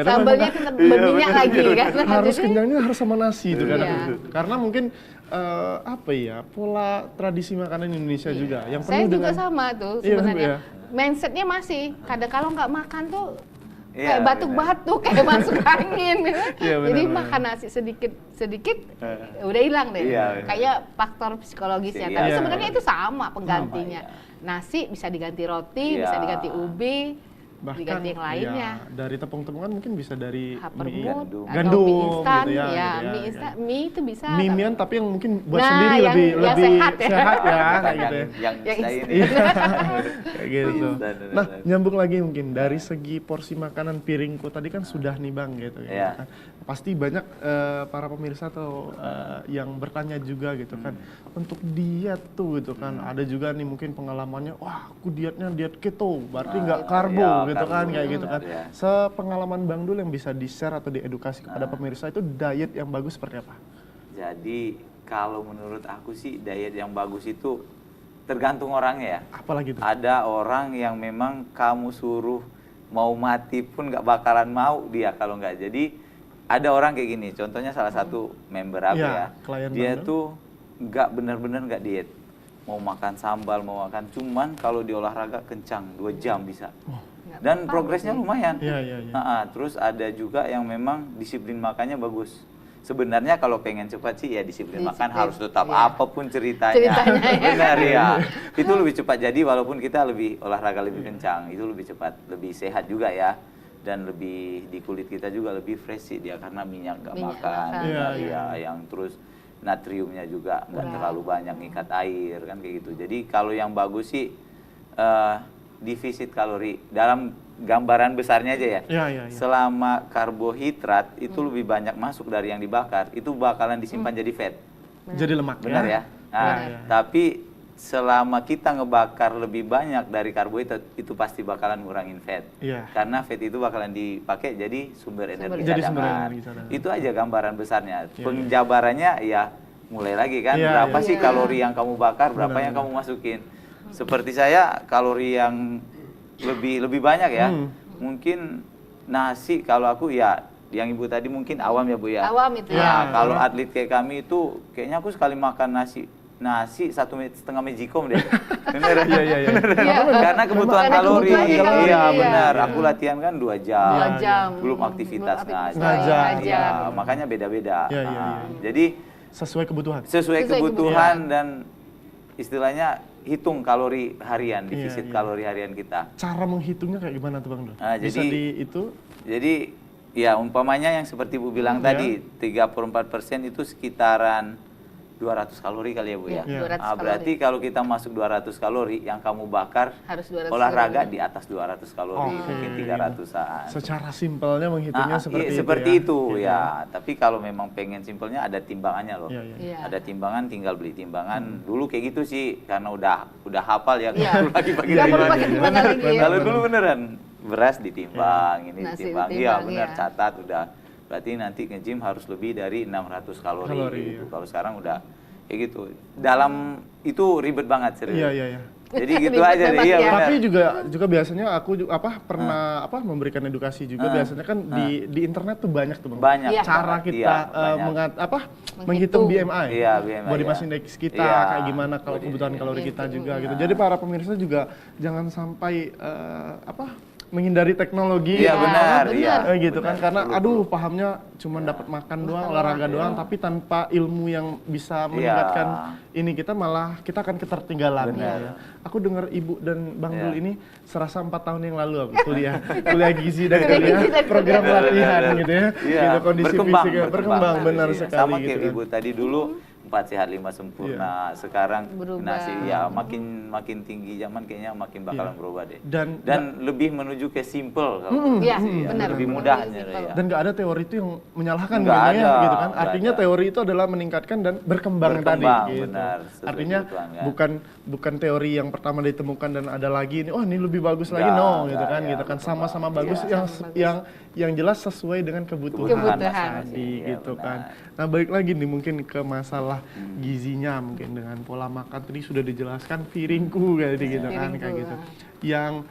S2: Sambalnya berminyak lagi kan.
S1: Harus kenyangnya harus sama nasi itu kan. Karena mungkin pola tradisi makanan Indonesia juga yang penuh
S2: saya juga sama tuh sebenarnya. Mindsetnya masih kadang kalau nggak makan tuh kayak batuk-batuk, kayak masuk angin. Jadi makan nasi sedikit udah hilang deh. Kayak faktor psikologisnya. Tapi sebenarnya itu sama penggantinya. Nasi bisa diganti roti, bisa diganti ubi, diganti yang lainnya.
S1: Ya, dari tepung-tepungan mungkin bisa dari
S2: Hapermut
S1: gandum
S2: atau mie instan,
S1: gitu ya,
S2: ya,
S1: gitu
S2: mie instan, mie itu bisa.
S1: Mie-mian tapi yang mungkin buat
S2: Nah,
S1: sendiri
S2: yang
S1: lebih
S2: sehat ya.
S1: sehat ya kayak gitu ya.
S3: Yang
S1: Iya, kayak gitu. Nah, nyambung lagi mungkin dari segi porsi makanan piringku tadi kan sudah nih Bang gitu ya.
S3: Iya.
S1: Pasti banyak para pemirsa atau yang bertanya juga gitu kan untuk diet tuh gitu kan. Ada juga nih mungkin pengalamannya, wah aku dietnya diet keto, berarti nggak karbo
S3: iya,
S1: gitu kan,
S3: karbo,
S1: kayak gitu kan.
S3: ya.
S1: Sepengalaman Bang Dul yang bisa di-share atau diedukasi kepada pemirsa itu diet yang bagus seperti apa?
S3: Jadi kalau menurut aku sih diet yang bagus itu tergantung orangnya ya.
S1: Apalagi tuh?
S3: Ada orang yang memang kamu suruh mau mati pun nggak bakalan mau dia kalau nggak. Jadi ada orang kayak gini, contohnya salah satu member aku ya,
S1: klien
S3: dia
S1: Bang Dul.
S3: tuh nggak benar-benar nggak diet, mau makan sambal, mau makan, cuman kalau di olahraga kencang 2 jam bisa, dan progresnya lumayan. Terus ada juga yang memang disiplin makannya bagus. Sebenarnya kalau pengen cepat sih ya disiplin makan harus tetap apapun ceritanya benar ya. Itu lebih cepat jadi walaupun kita lebih olahraga lebih kencang, itu lebih cepat, lebih sehat juga ya. Dan lebih di kulit kita juga lebih fresh sih dia karena minyak nggak makan, yang terus natriumnya juga nggak terlalu banyak ngikat air kan kayak gitu. Jadi kalau yang bagus sih defisit kalori dalam gambaran besarnya aja ya. Selama karbohidrat itu lebih banyak masuk dari yang dibakar, itu bakalan disimpan jadi fat.
S1: Jadi lemak.
S3: Benar ya. Nah, tapi selama kita ngebakar lebih banyak dari karbohidrat itu pasti bakalan ngurangin fat. Karena fat itu bakalan dipakai jadi sumber energi cadangan. Itu aja gambaran besarnya. Penjabarannya ya mulai lagi kan, berapa sih kalori yang kamu bakar, berapa yang kamu masukin. Seperti saya kalori yang lebih banyak ya. Mungkin nasi kalau aku ya yang ibu tadi mungkin awam ya Bu ya.
S2: Awam itu
S3: ya. Kalau atlet kayak kami itu kayaknya aku sekali makan nasi 1,5 mejikom deh. Bener. Karena kebutuhan kalori. Iya benar. Aku latihan kan 2 jam. Belum aktivitas ngajar. Ya, makanya beda-beda. Jadi
S1: sesuai kebutuhan.
S3: Sesuai kebutuhan dan istilahnya hitung kalori harian, defisit kalori harian kita.
S1: Cara menghitungnya kayak gimana tuh Bang Dul?
S3: Nah,
S1: bisa
S3: jadi ya umpamanya yang seperti Bu bilang tadi 34% itu sekitaran 200 kalori kali ya Bu ya. Berarti kalau kita masuk 200 kalori yang kamu bakar
S2: harus 200
S3: olahraga di atas 200 kalori, mungkin 300-an.
S1: Secara simpelnya menghitungnya
S3: seperti itu ya. Tapi kalau memang pengen simpelnya ada timbangannya loh. Ada timbangan, tinggal beli timbangan. Dulu kayak gitu sih karena udah hafal ya. Lagi bagi kalau dulu beneran beras ditimbang, ini ditimbang. Iya benar, catat udah. Berarti nanti nge-gym harus lebih dari 600 kalori gitu. Kalau sekarang udah kayak gitu. Dalam itu ribet banget serius. Jadi gitu aja deh. Iya,
S1: tapi juga biasanya aku pernah memberikan edukasi juga. Biasanya kan di internet tuh banyak tuh Bang. Cara kita menghitung BMI. Body mass index kita kayak gimana kalau kebutuhan kalori kita juga gitu. Jadi para pemirsa juga jangan sampai menghindari teknologi,
S3: benar,
S1: gitu kan, karena pahamnya cuma dapat makan doang, olahraga doang, tapi tanpa ilmu yang bisa meningkatkan ini kita akan ketertinggalan. Aku dengar Ibu dan Bang Dul ini serasa 4 tahun yang lalu aku kuliah gizi dan program latihan gitu ya, gitu, kondisi fisiknya berkembang benar sekali.
S3: Sama kayak
S1: gitu
S3: Ibu tadi dulu 4 sehat 5 sempurna. Sekarang nasi ya makin tinggi zaman kayaknya makin bakalan berubah deh. Dan lebih menuju ke simple benar, lebih mudah
S1: Dan nggak ada teori itu yang menyalahkan gitu kan. Artinya teori itu adalah meningkatkan dan berkembang tadi gitu. Benar, artinya bukan teori yang pertama ditemukan dan ada lagi ini lebih bagus lagi gitu kan sama-sama bagus yang jelas sesuai dengan kebutuhan tadi gitu kan. Nah, balik lagi nih mungkin ke masalah gizinya mungkin dengan pola makan tadi sudah dijelaskan piringku kayak gitu kan kayak gitu. Yang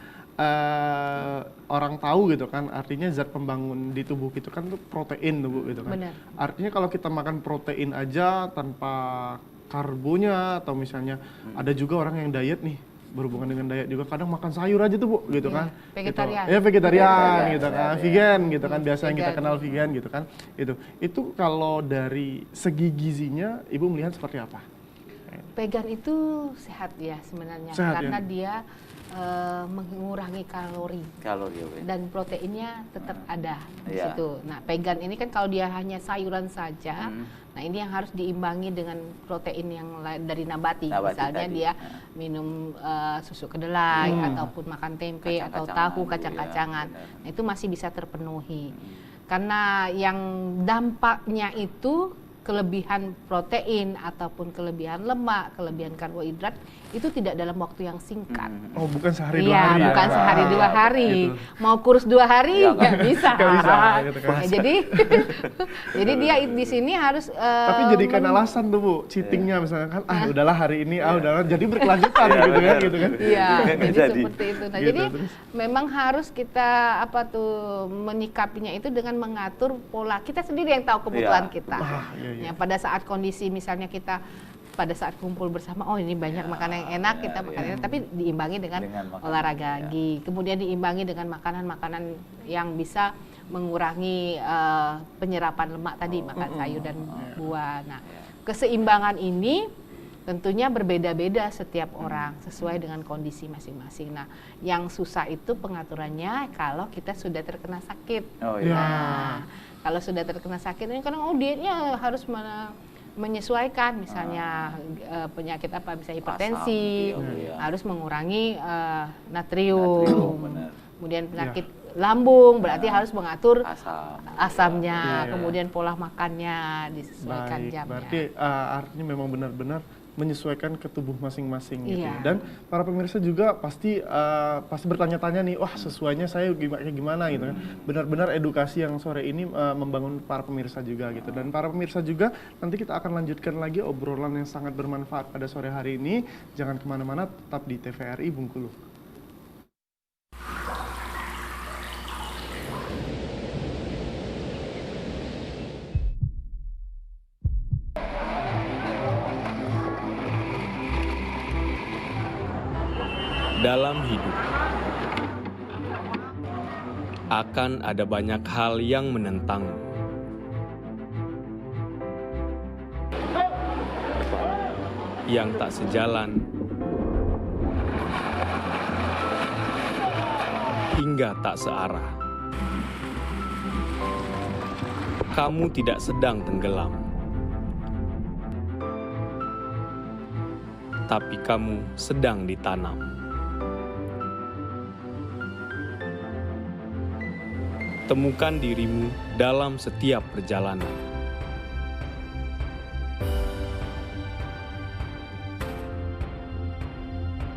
S1: orang tahu gitu kan artinya zat pembangun di tubuh gitu kan tuh protein tuh gitu kan. Artinya kalau kita makan protein aja tanpa karbonya atau misalnya ada juga orang yang diet nih berhubungan dengan diet juga kadang makan sayur aja tuh Bu gitu kan.
S2: Vegetarian.
S1: Gitu. Vegetarian gitu kan, vegan gitu kan biasa yang kita kenal vegan gitu kan. Itu kalau dari segi gizinya Ibu melihat seperti apa?
S2: Vegan itu sehat ya sebenarnya karena dia mengurangi kalori.
S3: Kalori,
S2: dan proteinnya tetap ada di
S3: Iya.
S2: situ. Nah, vegan ini kan kalau dia hanya sayuran saja, nah ini yang harus diimbangi dengan protein yang dari nabati. Misalnya
S3: tadi.
S2: dia minum susu kedelai ataupun makan tempe atau tahu kacang-kacangan. Nah, itu masih bisa terpenuhi. Karena yang dampaknya itu kelebihan protein ataupun kelebihan lemak, kelebihan karbohidrat itu tidak dalam waktu yang singkat.
S1: Oh, bukan sehari 2
S2: Iya,
S1: hari.
S2: bukan sehari 2 hari.
S1: Gitu.
S2: Mau kurus 2 hari nggak bisa.
S1: Nggak bisa, gitu kan.
S2: Ya, jadi dia di sini harus
S1: Tapi jadikan alasan tuh Bu, cheatingnya misalnya kan, udahlah hari ini, udahlah, jadi berkelanjutan gitu kan.
S2: Iya, jadi seperti itu. Nah,
S1: Gitu,
S2: jadi
S1: terus.
S2: memang harus kita menyikapinya itu dengan mengatur pola. Kita sendiri yang tahu kebutuhan kita. Ya, pada saat kondisi misalnya kita pada saat kumpul bersama, oh ini banyak makanan yang enak, kita makan enak, tapi diimbangi dengan olahraga lagi. Kemudian diimbangi dengan makanan-makanan yang bisa mengurangi penyerapan lemak tadi, makan sayur dan buah. Nah, keseimbangan ini tentunya berbeda-beda setiap orang sesuai dengan kondisi masing-masing. Nah, yang susah itu pengaturannya kalau kita sudah terkena sakit. Nah, kalau sudah terkena sakit ini kadang dietnya harus menyesuaikan, misalnya penyakit apa, bisa hipertensi, harus mengurangi natrium. Kemudian penyakit lambung berarti harus mengatur asamnya, kemudian pola makannya disesuaikan jamnya.
S1: Berarti artinya memang benar-benar menyesuaikan ke tubuh masing-masing gitu.
S2: Iya.
S1: Dan para pemirsa juga pasti bertanya-tanya nih, wah sesuainya saya gimana gitu kan. Benar-benar edukasi yang sore ini membangun para pemirsa juga gitu. Dan para pemirsa juga nanti kita akan lanjutkan lagi obrolan yang sangat bermanfaat pada sore hari ini. Jangan kemana-mana, tetap di TVRI Bengkulu.
S16: Dalam hidup, akan ada banyak hal yang menentang. Yang tak sejalan, hingga tak searah. Kamu tidak sedang tenggelam, tapi kamu sedang ditanam. Temukan dirimu dalam setiap perjalanan.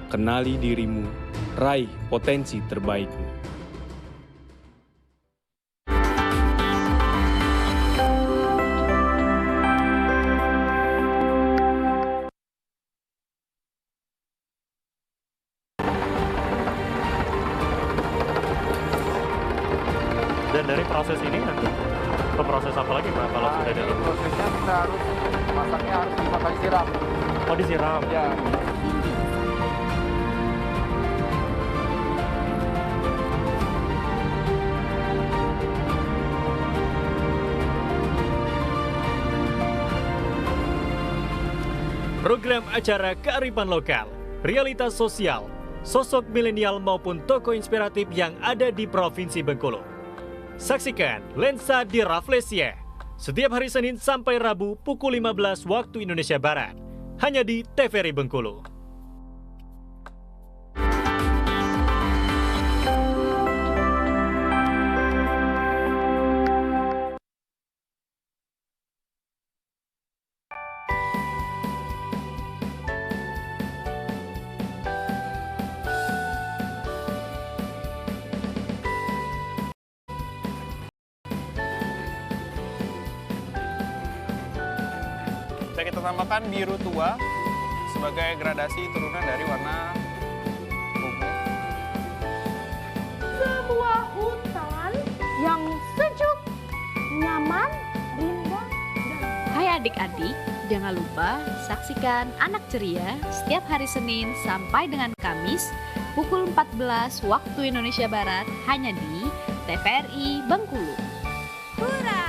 S16: Kenali dirimu, raih potensi terbaikmu.
S7: Dan dari proses ini nanti ke proses apa lagi Pak kalau sudah ada?
S12: Prosesnya kita harus masaknya harus 5 kali siram.
S7: Oh, disiram.
S12: Ya.
S9: Program acara kearifan lokal, realitas sosial, sosok milenial maupun tokoh inspiratif yang ada di Provinsi Bengkulu. Saksikan Lensa di Rafflesia setiap hari Senin sampai Rabu pukul 15 waktu Indonesia Barat, hanya di TVRI Bengkulu.
S4: Bisa kita tambahkan biru tua sebagai gradasi turunan dari warna ungu.
S15: Sebuah hutan yang sejuk, nyaman, rindang,
S6: Hai adik-adik, jangan lupa saksikan Anak Ceria setiap hari Senin sampai dengan Kamis pukul 14 waktu Indonesia Barat hanya di TVRI Bengkulu. Hurra!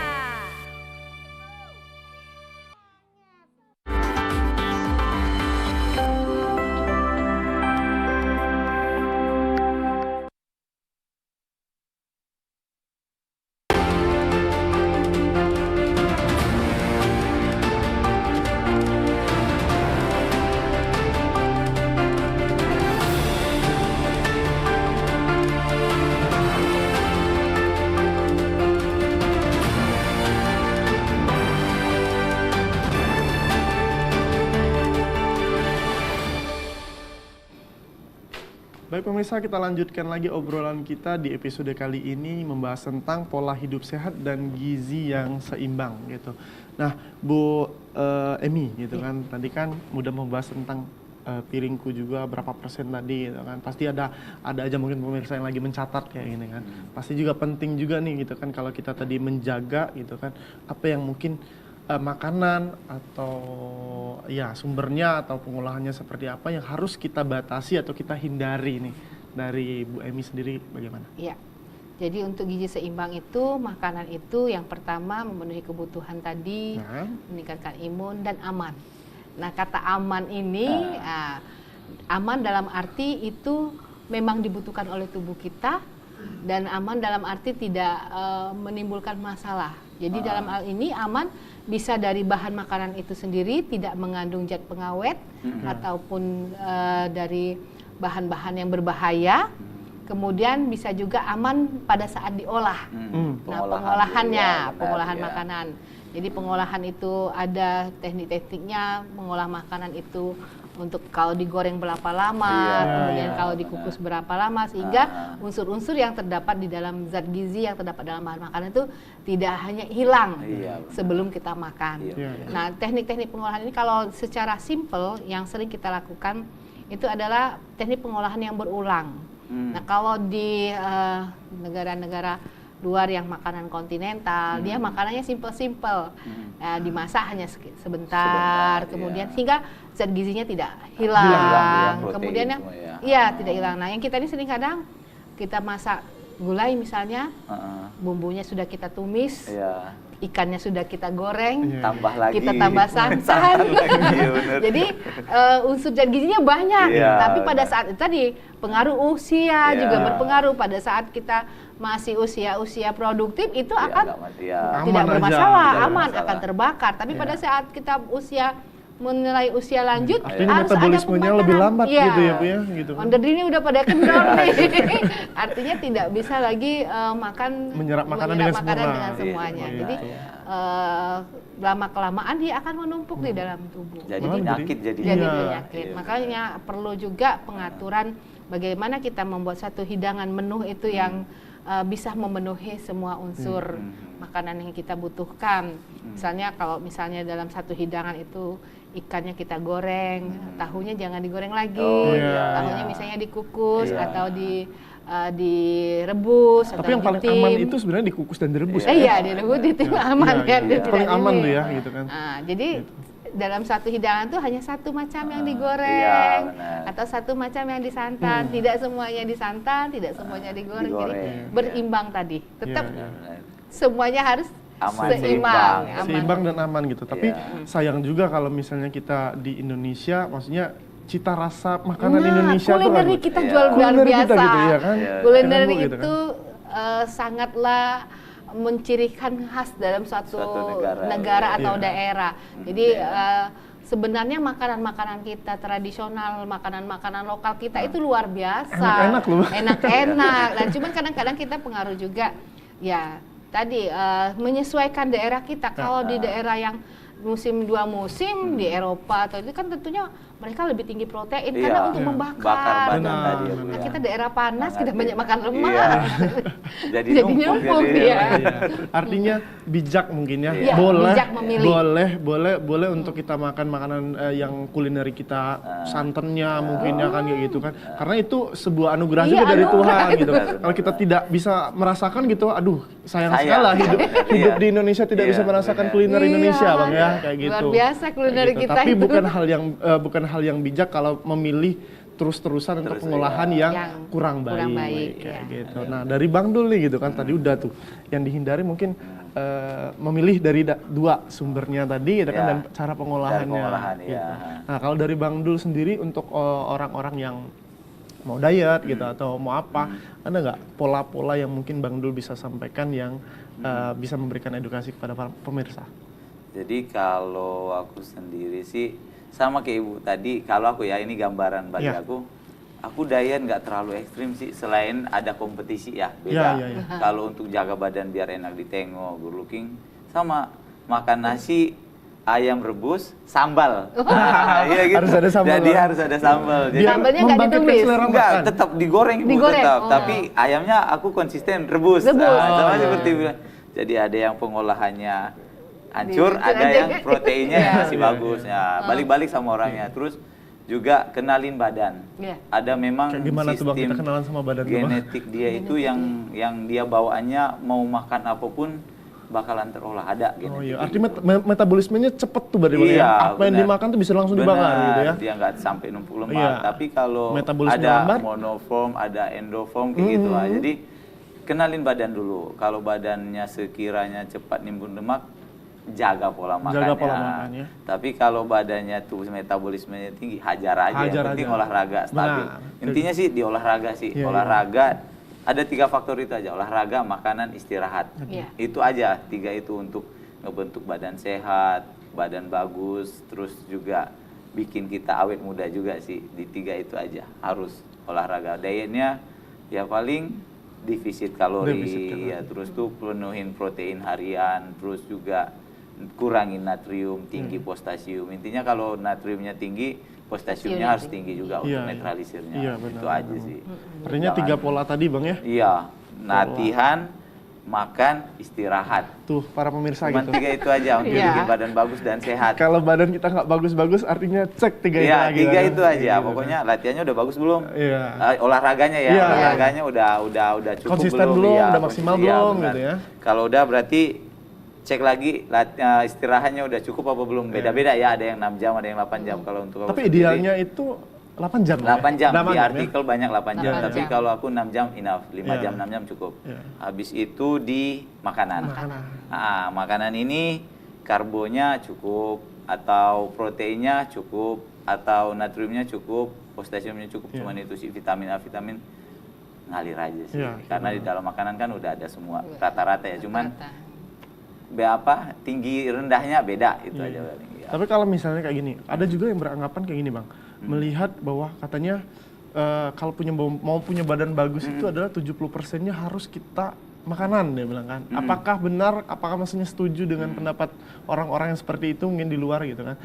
S1: Baik pemirsa, kita lanjutkan lagi obrolan kita di episode kali ini membahas tentang pola hidup sehat dan gizi yang seimbang gitu. Nah, Bu Emi gitu kan, tadi kan udah membahas tentang piringku juga berapa persen tadi gitu kan. Pasti ada aja mungkin pemirsa yang lagi mencatat kayak gini kan. Pasti juga penting juga nih gitu kan kalau kita tadi menjaga gitu kan apa yang mungkin makanan atau ya sumbernya atau pengolahannya seperti apa yang harus kita batasi atau kita hindari nih. Dari Bu Emi sendiri bagaimana?
S2: Iya. Jadi untuk gizi seimbang itu makanan itu yang pertama memenuhi kebutuhan tadi, meningkatkan imun dan aman. Nah, kata aman ini aman dalam arti itu memang dibutuhkan oleh tubuh kita dan aman dalam arti tidak menimbulkan masalah. Jadi dalam hal ini aman bisa dari bahan makanan itu sendiri tidak mengandung zat pengawet ataupun dari bahan-bahan yang berbahaya. Kemudian bisa juga aman pada saat diolah. Nah, pengolahan makanan. Jadi pengolahan itu ada teknik-tekniknya, mengolah makanan itu untuk kalau digoreng berapa lama, kemudian kalau dikukus berapa lama, sehingga unsur-unsur yang terdapat di dalam zat gizi yang terdapat dalam bahan makanan itu tidak hanya hilang sebelum kita makan. Nah, teknik-teknik pengolahan ini kalau secara simpel yang sering kita lakukan itu adalah teknik pengolahan yang berulang. Nah, kalau di negara-negara luar yang makanan kontinental, dia makanannya simple-simple, dimasak hanya sebentar, kemudian sehingga zat gizinya tidak hilang, kemudian yang tidak hilang. Nah, yang kita ini sering kadang kita masak gulai misalnya, bumbunya sudah kita tumis, ikannya sudah kita goreng, kita tambah santan, jadi unsur zat gizinya banyak. Tapi pada saat itu tadi pengaruh usia juga berpengaruh. Pada saat kita masih usia produktif itu akan tidak bermasalah, aman, akan terbakar. Tapi pada saat kita menilai usia lanjut,
S1: artinya
S2: harus
S1: metabolismenya
S2: ada
S1: lebih lambat gitu ya Bu ya, gitu.
S2: Onder ini udah pada kendor nih. Artinya tidak bisa lagi
S1: menyerap makanan dengan
S2: semuanya. Jadi lama kelamaan dia akan menumpuk di dalam tubuh.
S3: Jadi penyakit
S2: penyakit. Makanya perlu juga pengaturan bagaimana kita membuat satu hidangan menu itu yang bisa memenuhi semua unsur makanan yang kita butuhkan. Misalnya kalau dalam satu hidangan itu ikannya kita goreng, tahunya jangan digoreng lagi, tahunya misalnya dikukus atau direbus.
S1: Tapi yang paling aman itu sebenarnya dikukus dan direbus.
S2: Direbus itu aman kan.
S1: Paling aman tuh ya gitu kan.
S2: Jadi dalam satu hidangan tuh hanya satu macam yang digoreng atau satu macam yang disantan, tidak semuanya disantan, tidak semuanya digoreng. Jadi berimbang tadi, tetap semuanya harus seimbang
S1: dan aman gitu. Tapi sayang juga kalau misalnya kita di Indonesia, maksudnya cita rasa makanan Indonesia tuh
S2: kulineri kita jual luar biasa.
S1: Gitu, ya kan?
S2: Kulineri itu sangatlah mencirikan khas dalam suatu negara atau daerah. Jadi sebenarnya makanan-makanan kita tradisional, makanan-makanan lokal kita itu luar biasa.
S1: Enak-enak loh.
S2: Enak-enak. Dan cuman kadang-kadang kita pengaruh juga tadi menyesuaikan daerah kita. Kalau di daerah yang musim 2 musim di Eropa atau itu kan tentunya mereka lebih tinggi protein karena untuk membakar. Nah, kita daerah panas, kita banyak makan lemak.
S3: Jadi
S2: numpuk ya.
S1: Artinya bijak mungkin ya.
S2: Bijak memilih.
S1: Boleh untuk kita makan makanan yang kulineri kita, santannya mungkin ya kan kayak gitu kan. Karena itu sebuah anugerah juga dari Tuhan gitu. Kalau kita tidak bisa merasakan gitu, aduh sayang sekali hidup di Indonesia tidak bisa merasakan kuliner Indonesia Bang ya, kayak gitu.
S2: Luar biasa kuliner kita.
S1: Tapi bukan hal yang bijak kalau memilih terus-terusan untuk pengolahan yang kurang baik kayak gitu. Nah, dari Bang Dul nih gitu kan tadi udah tuh yang dihindari mungkin memilih dari 2 sumbernya tadi gitu kan dan cara pengolahannya. Gitu. Nah, kalau dari Bang Dul sendiri untuk orang-orang yang mau diet gitu atau mau apa, ada nggak pola-pola yang mungkin Bang Dul bisa sampaikan yang bisa memberikan edukasi kepada para pemirsa?
S3: Jadi kalau aku sendiri sih sama kayak Ibu tadi, kalau aku ini gambaran bagi aku diet nggak terlalu ekstrim sih, selain ada kompetisi beda. Kalau untuk jaga badan biar enak ditengok, good looking, sama makan nasi ayam rebus sambal. Iya gitu.
S1: Harus ada sambal.
S3: Jadi harus ada sambal. Jadi
S2: Sambalnya nggak ditumis.
S3: Enggak, tetap digoreng, Bu,
S2: Digoreng.
S3: tetap.
S2: Oh.
S3: Tapi ayamnya aku konsisten rebus. Sama seperti bilang. Jadi ada yang pengolahannya hancur, ada yang proteinnya masih bagus. Ya, balik-balik sama orangnya. Terus juga kenalin badan. Ada memang
S1: gimana tuh Bang, kita kenalan sama badan
S3: genetik dia itu yang dia bawaannya mau makan apapun bakalan terolah, ada genetik.
S1: Oh iya, artinya metabolismenya cepet tuh berarti Bang, ya? Apa yang dimakan tuh bisa langsung dibakar gitu ya?
S3: Dia nggak sampai numpuk lemak.
S1: Iya.
S3: Tapi kalau
S1: Metabolisme
S3: ada
S1: lambat.
S3: monoform, ada endoform kayak gitu lah. Jadi kenalin badan dulu. Kalau badannya sekiranya cepat nimbun lemak, jaga pola makannya.
S1: Jaga pola makannya.
S3: Tapi kalau badannya tuh metabolismenya tinggi, hajar aja. Yang penting olahraga stabil. Intinya sih di olahraga sih.
S1: Iya,
S3: Olahraga ada 3 faktor itu aja, olahraga, makanan, istirahat. Itu aja, 3 itu untuk ngebentuk badan sehat, badan bagus, terus juga bikin kita awet muda juga sih. Di 3 itu aja, harus olahraga. Dietnya ya paling defisit kalori, ya terus tuh penuhin protein harian, terus juga kurangin natrium, tinggi potasium. Intinya kalau natriumnya tinggi, potasiumnya harus tinggi juga untuk netralisirnya.
S1: Iya, benar,
S3: itu aja sih.
S1: Artinya 3 pola tadi Bang ya?
S3: Iya, latihan, makan, istirahat.
S1: Tuh para pemirsa
S3: Cuman
S1: gitu.
S3: 3 itu aja untuk bikin badan bagus dan sehat.
S1: Kalau badan kita nggak bagus-bagus, artinya cek 3 itu lagi.
S3: Iya, 3 itu aja. Pokoknya latihannya udah bagus belum?
S1: Iya.
S3: Olahraganya ya, olahraganya udah cukup
S1: konsisten belum, udah maksimal belum gitu ya.
S3: Kalau udah berarti cek lagi istirahatnya udah cukup apa belum. Beda-beda ya, ada yang 6 jam, ada yang 8 jam. Kalau untuk
S1: Tapi idealnya itu 8 jam.
S3: 8 jam,
S1: ya?
S3: di artikel banyak 8 jam.
S1: 8
S3: Tapi
S1: jam.
S3: kalau aku 6 jam enough, 5 jam, 6 jam cukup. Habis itu di makanan. Makanan ini karbonya cukup, atau proteinnya cukup, atau natriumnya cukup, potasiumnya cukup. Cuman itu sih vitamin A, vitamin ngalir aja sih. Karena di dalam makanan kan udah ada semua rata-rata ya. Cuman tinggi rendahnya beda itu aja paling.
S1: Tapi kalau misalnya kayak gini, ada juga yang beranggapan kayak gini Bang, melihat bahwa katanya kalau mau punya badan bagus itu adalah 70%-nya harus kita makanan, dia bilang kan. Apakah benar, apakah maksudnya setuju dengan pendapat orang-orang yang seperti itu mungkin di luar gitu kan.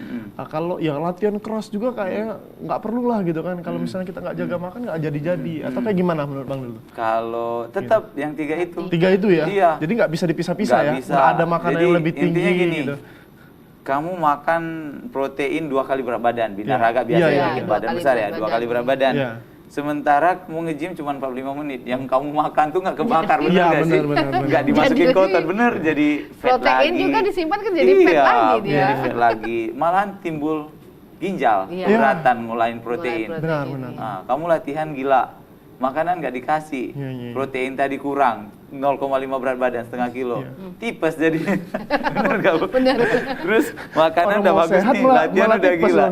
S1: Kalau ya latihan keras juga kayaknya nggak perlu lah gitu kan. Kalau misalnya kita nggak jaga makan nggak jadi-jadi. Atau kayak gimana menurut Bang dulu?
S3: Kalau tetap yang 3 itu.
S1: 3 itu ya? Iya. Jadi nggak bisa dipisah-pisah ya? Nggak ada makanan yang lebih tinggi
S3: gini,
S1: gitu.
S3: Kamu makan protein 2 kali berat badan, binaraga biasanya bikin badan besar ya, 2 kali berat badan. Sementara mau nge-gym cuma 45 menit, yang kamu makan tuh nggak kebakar, bener nggak sih? Nggak dimasukin kotor, bener jadi fat lagi.
S2: Protein juga disimpan kan jadi fat lagi dia.
S3: Jadi fat lagi, malahan timbul ginjal, keberatan ngulain protein.
S1: Benar.
S3: Nah, kamu latihan gila, makanan nggak dikasih, protein tadi kurang, 0,5 berat badan, setengah kilo, tipes jadi. Bener nggak Bu?
S2: Bener.
S3: Terus makanan udah bagus nih, latihan udah gila,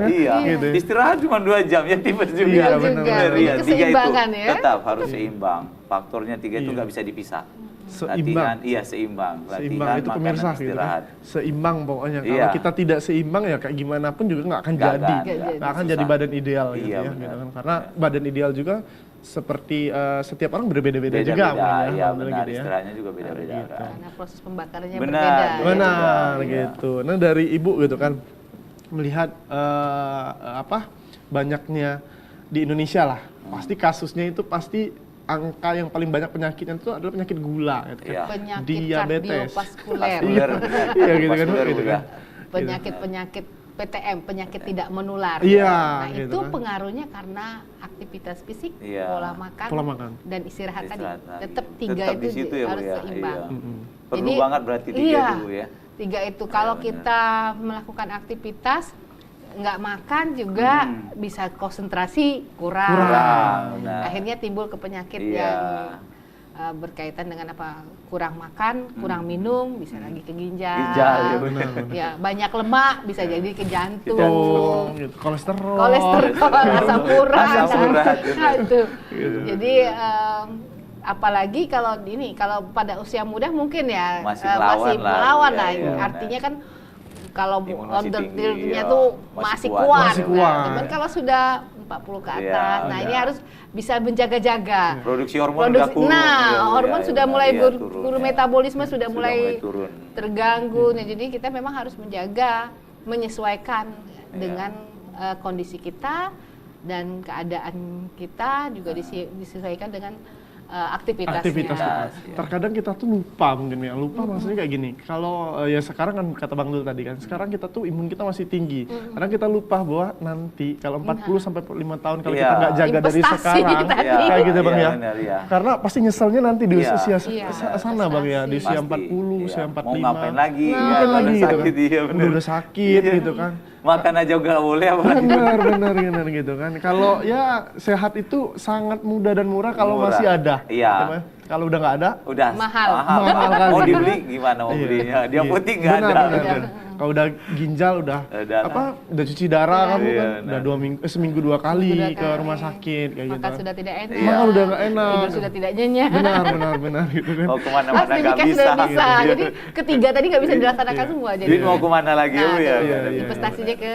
S3: istirahat cuma 2 jam ya tipes juga.
S1: Iya, bener.
S3: Iya, 3 itu
S2: ya?
S3: tetap harus seimbang. Faktornya 3 itu nggak bisa dipisah.
S1: Seimbang.
S3: Latihan, seimbang.
S1: Seimbang
S3: Latihan,
S1: itu
S3: makanan,
S1: pemirsa gitu kan.
S3: istirahat.
S1: Seimbang pokoknya. Kalau kita tidak seimbang ya kayak gimana pun juga nggak akan jadi. Nggak akan jadi badan ideal gitu ya. Gitu kan. Karena badan ideal juga seperti setiap orang berbeda-beda juga.
S3: Iya benar, gitu ya. Istilahnya juga beda-beda.
S1: Gitu.
S2: Karena proses pembakarannya
S3: benar,
S2: berbeda.
S1: Benar gitu. Nah dari ibu gitu kan melihat banyaknya di Indonesia lah. Pasti kasusnya itu pasti angka yang paling banyak penyakitnya itu adalah penyakit gula gitu kan.
S2: Penyakit
S1: Diabetes.
S2: kardiovaskuler.
S1: Iya gitu kan.
S2: Penyakit PTM, penyakit tidak menular.
S1: Iya,
S2: Nah
S1: gitu
S2: itu
S1: kan.
S2: pengaruhnya karena aktivitas fisik, pola makan, dan istirahat tadi. Tetap 3 itu
S3: situ ya,
S2: harus seimbang.
S3: Perlu
S2: Jadi,
S3: banget berarti 3 dulu ya.
S2: 3 itu kalau kita melakukan aktivitas nggak makan juga bisa konsentrasi kurang. Akhirnya timbul ke penyakit yang berkaitan dengan kurang makan, kurang minum, bisa lagi ke ginjal. Ya, banyak lemak bisa jadi ke jantung.
S1: Gitu. Kolesterol,
S2: asam urat. Itu.
S1: Gitu.
S2: Jadi apalagi kalau pada usia muda mungkin ya
S3: masih
S2: melawan lah. Artinya kan kalau order-nya tuh masih kuat. Cuman kalau sudah 40 ke atas, ini harus bisa menjaga-jaga.
S3: Produksi hormon udah turun.
S2: Hormon sudah mulai
S3: turun,
S2: metabolisme sudah mulai
S3: turun.
S2: terganggu. Nah, jadi kita memang harus menjaga menyesuaikan dengan kondisi kita dan keadaan kita juga disesuaikan dengan aktivitasnya.
S1: Aktivitas. Terkadang kita tuh lupa mungkin ya. Lupa maksudnya kayak gini. Kalau ya sekarang kan kata Bang Dul tadi kan, sekarang kita tuh imun kita masih tinggi. Karena kita lupa bahwa nanti kalau 40 sampai 5 tahun kalau kita nggak jaga dari sekarang kayak gitu Bang ya. Karena pasti nyeselnya nanti di usia sana Bang ya, di usia 40, usia 45.
S3: Mau ngapain lagi?
S1: Ngapain lagi gitu kan. Udah sakit gitu kan.
S3: Makan aja nggak boleh apalagi.
S1: Benar gitu kan. Kalau ya sehat itu sangat mudah dan murah kalau masih ada.
S3: Iya.
S1: Kalau udah nggak ada,
S3: udah
S2: mahal
S1: kan.
S3: Mau dibeli gimana mau belinya? Dia putih nggak ada.
S1: Kalau udah ginjal udah cuci darah kan, udah seminggu 2 kali ke rumah sakit kayak gitu.
S2: Makan sudah tidak enak.
S1: Makan udah nggak enak.
S2: Tidur sudah tidak nyenyak.
S1: Benar gitu kan.
S3: Mau kemana-mana nggak bisa.
S2: Jadi ketiga tadi nggak bisa dilaksanakan semua.
S3: Jadi mau kemana lagi ya?
S2: Investasinya ke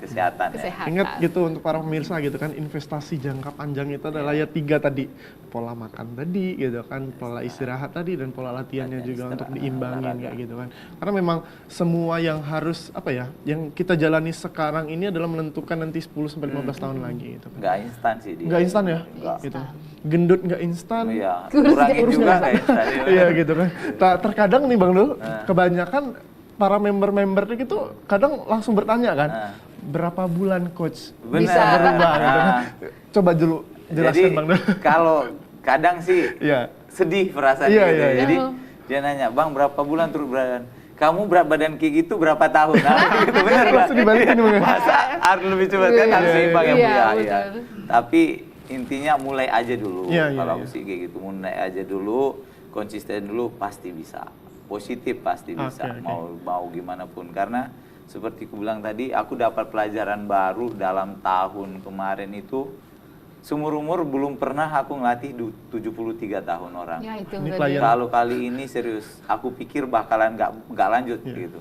S3: kesehatan.
S1: Ingat gitu untuk para pemirsa gitu kan, investasi jangka panjang itu adalah ya 3 tadi, pola makan tadi gitu kan, pola istirahat tadi dan pola latihannya juga untuk diimbangin kayak gitu kan. Karena memang semua yang harus yang kita jalani sekarang ini adalah menentukan nanti 10 sampai 15 tahun lagi gitu kan.
S3: Nggak instan sih dia.
S1: Nggak instan ya? Gitu. Gendut nggak instan.
S3: Iya. Kurangin juga nggak instan.
S1: Iya gitu kan. Terkadang nih Bang Dul, kebanyakan para member-member itu kadang langsung bertanya kan, berapa bulan coach bisa berubah gitu kan. Coba dulu jelaskan Bang Dul.
S3: Kalau kadang sih sedih perasaan gitu. Jadi dia nanya, "Bang, berapa bulan turun berat badan? Kamu berat badan kayak gitu berapa tahun?" Nah, gitu benar lah. Masa harus lebih cepat kan, harus seimbang ya. Iya. Tapi intinya mulai aja dulu. Kalau aku sih kayak gitu, mulai aja dulu, konsisten dulu, pasti bisa. Positif pasti bisa. Mau gimana pun, karena seperti aku bilang tadi, aku dapat pelajaran baru dalam tahun kemarin itu. Seumur umur belum pernah aku ngelatih 73 tahun orang.
S2: Ya, itu
S3: kalau kali ini serius, aku pikir bakalan nggak lanjut gitu.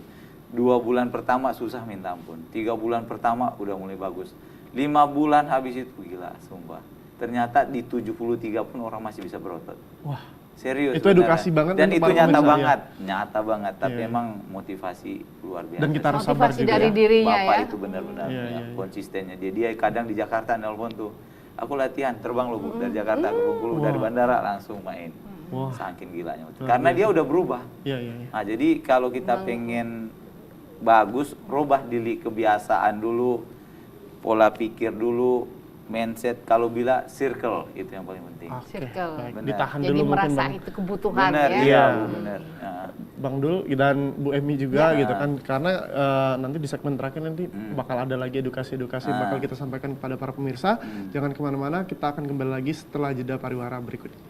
S3: 2 bulan pertama susah minta ampun, 3 bulan pertama udah mulai bagus, 5 bulan habis itu gila, sumpah. Ternyata di 73 pun orang masih bisa berotot.
S1: Wah,
S3: serius.
S1: Itu edukasi banget.
S3: Dan itu nyata banget. Tapi emang motivasi luar biasa.
S1: Dan kita harus sabar juga.
S2: Dari dirinya
S3: Bapak itu benar-benar konsistennya. Dia kadang di Jakarta nelpon tuh, aku latihan terbang loh Bu, dari Jakarta ke Bengkulu, dari bandara langsung main. Saking gilanya. Karena dia udah berubah. Nah, jadi kalau kita pengen bagus, rubah diri kebiasaan dulu, pola pikir dulu, mindset. Kalau bila circle itu yang paling penting.
S2: Circle.
S1: Ditahan
S2: jadi
S1: dulu
S2: merasa
S1: mungkin,
S2: itu kebutuhan
S3: benar.
S1: Bang Dul dan Bu Emi juga gitu kan, karena nanti di segmen terakhir nanti bakal ada lagi edukasi-edukasi bakal kita sampaikan kepada para pemirsa. Jangan kemana-mana, kita akan kembali lagi setelah jeda pariwara berikut ini.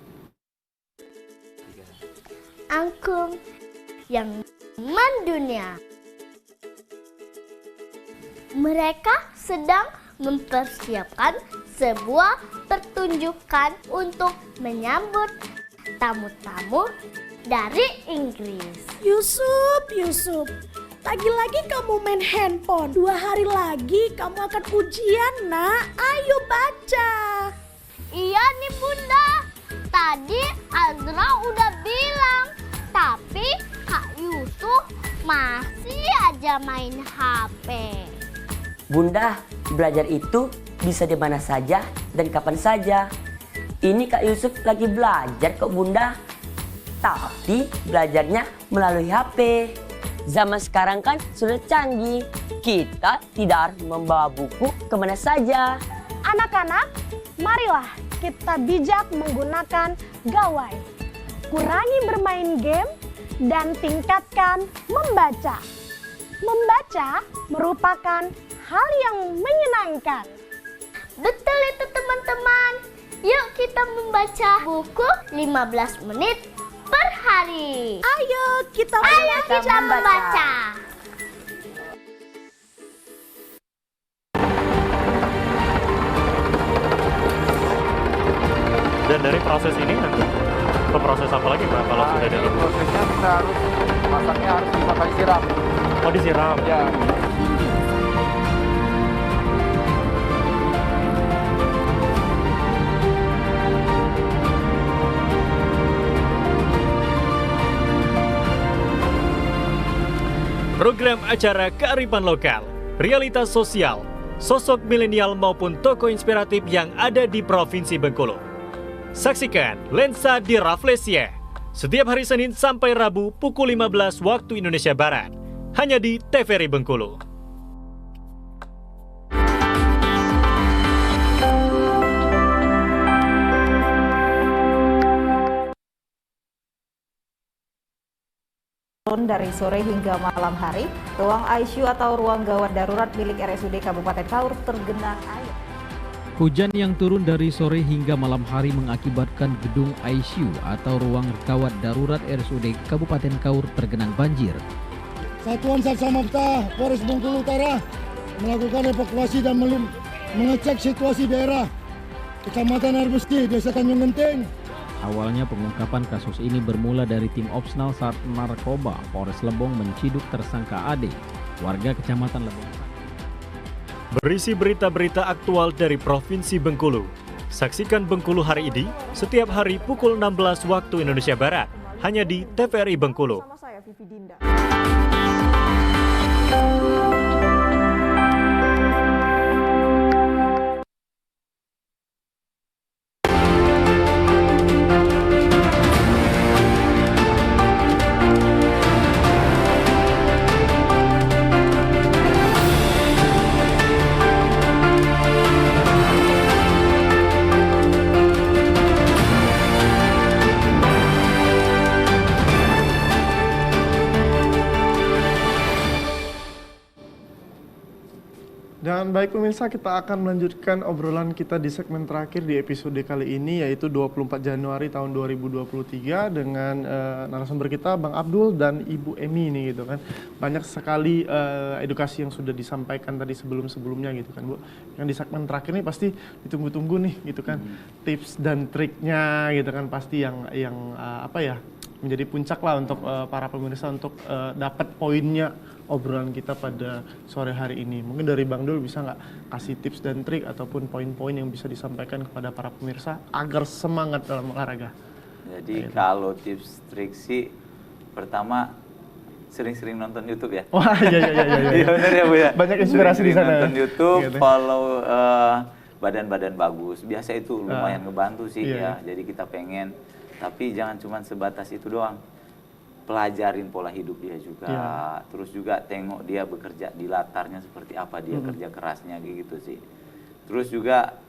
S15: Angklung yang mendunia. Mereka sedang mempersiapkan sebuah pertunjukan untuk menyambut tamu-tamu dari Inggris.
S17: Yusuf, lagi-lagi kamu main handphone. 2 hari lagi kamu akan ujian, Nak. Ayo baca.
S15: Iya nih Bunda, tadi Azra udah bilang, tapi Kak Yusuf masih aja main HP.
S18: Bunda, belajar itu bisa di mana saja dan kapan saja. Ini Kak Yusuf lagi belajar kok Bunda. Tapi belajarnya melalui HP. Zaman sekarang kan sudah canggih. Kita tidak harus membawa buku kemana saja.
S17: Anak-anak, marilah kita bijak menggunakan gawai. Kurangi bermain game dan tingkatkan membaca. Membaca merupakan hal yang menyenangkan.
S15: Betul itu teman-teman. Yuk kita membaca buku 15 menit per hari.
S17: Ayo kita
S15: membaca.
S7: Dan dari proses ini nanti ke proses apa lagi Pak kalau sudah ada?
S8: Prosesnya kita harus masaknya harus 5 kali siram.
S7: Oh, disiram.
S8: Ya.
S9: program acara kearifan lokal, realitas sosial, sosok milenial maupun tokoh inspiratif yang ada di Provinsi Bengkulu. Saksikan Lensa di Rafflesia setiap hari Senin sampai Rabu pukul 15 waktu Indonesia Barat, hanya di TVRI Bengkulu.
S19: Dari sore hingga malam hari, ruang ICU atau ruang gawat darurat milik RSUD Kabupaten Kaur tergenang air.
S20: Hujan yang turun dari sore hingga malam hari mengakibatkan gedung ICU atau ruang gawat darurat RSUD Kabupaten Kaur tergenang banjir.
S21: Satuan Satsamapta Polres Bengkulu Utara melakukan evakuasi dan mengecek situasi daerah Kecamatan Air Besi, Desa Tanjung Genting.
S20: Awalnya pengungkapan kasus ini bermula dari tim Opsnal Sat Narkoba Polres Lebong menciduk tersangka AD, warga Kecamatan Lebong.
S9: Berisi berita-berita aktual dari Provinsi Bengkulu. Saksikan Bengkulu hari ini setiap hari pukul 16 waktu Indonesia Barat, hanya di TVRI Bengkulu.
S19: Sama saya Vivi Dinda.
S1: Dan baik pemirsa, kita akan melanjutkan obrolan kita di segmen terakhir di episode kali ini, yaitu 24 Januari tahun 2023 dengan narasumber kita Bang Abdul dan Ibu Emi ini gitu kan. Banyak sekali edukasi yang sudah disampaikan tadi sebelum-sebelumnya gitu kan Bu. Yang di segmen terakhir ini pasti ditunggu-tunggu nih gitu kan. Tips dan triknya gitu kan pasti yang apa ya, menjadi puncak lah untuk para pemirsa untuk dapat poinnya obrolan kita pada sore hari ini. Mungkin dari Bang Dul bisa nggak kasih tips dan trik ataupun poin-poin yang bisa disampaikan kepada para pemirsa agar semangat dalam olahraga?
S3: Jadi kalau tips trik sih, pertama sering-sering nonton YouTube ya.
S1: Wah iya.
S3: Iya benar ya Bu ya.
S1: Banyak inspirasi di sana.
S3: Nonton YouTube,
S1: gitu.
S3: follow badan-badan bagus. Biasa itu lumayan ngebantu sih ya. Jadi kita pengen, tapi jangan cuma sebatas itu doang. Pelajarin pola hidup dia juga, terus juga tengok dia bekerja di latarnya seperti apa dia kerja kerasnya gitu sih. Terus juga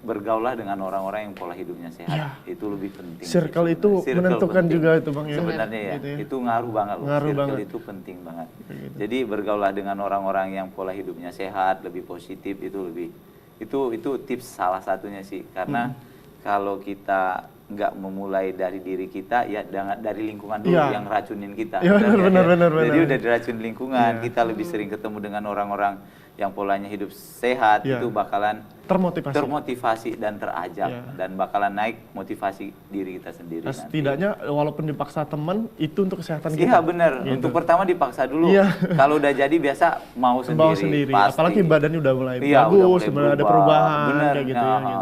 S3: bergaulah dengan orang-orang yang pola hidupnya sehat, itu lebih penting.
S1: Circle itu menentukan penting juga itu Bang ya.
S3: Sebenarnya ya, gitu ya. Itu ngaruh banget loh.
S1: Ngaruh
S3: Circle
S1: banget.
S3: itu penting banget. Gitu. Jadi bergaulah dengan orang-orang yang pola hidupnya sehat, lebih positif, itu tips salah satunya sih. Karena kalau kita nggak memulai dari diri kita, ya dari lingkungan dulu yang racunin kita.
S1: Ya, benar.
S3: Jadi udah diracun lingkungan, kita lebih sering ketemu dengan orang-orang yang polanya hidup sehat, itu bakalan termotivasi dan terajak, dan bakalan naik motivasi diri kita sendiri.
S1: Setidaknya walaupun dipaksa teman, itu untuk kesehatan kita.
S3: Iya benar, untuk pertama dipaksa dulu. Kalau udah jadi biasa mau sendiri. Pasti.
S1: Apalagi badannya udah mulai bagus, udah ada perubahan,
S3: bener,
S1: kayak gitu ya.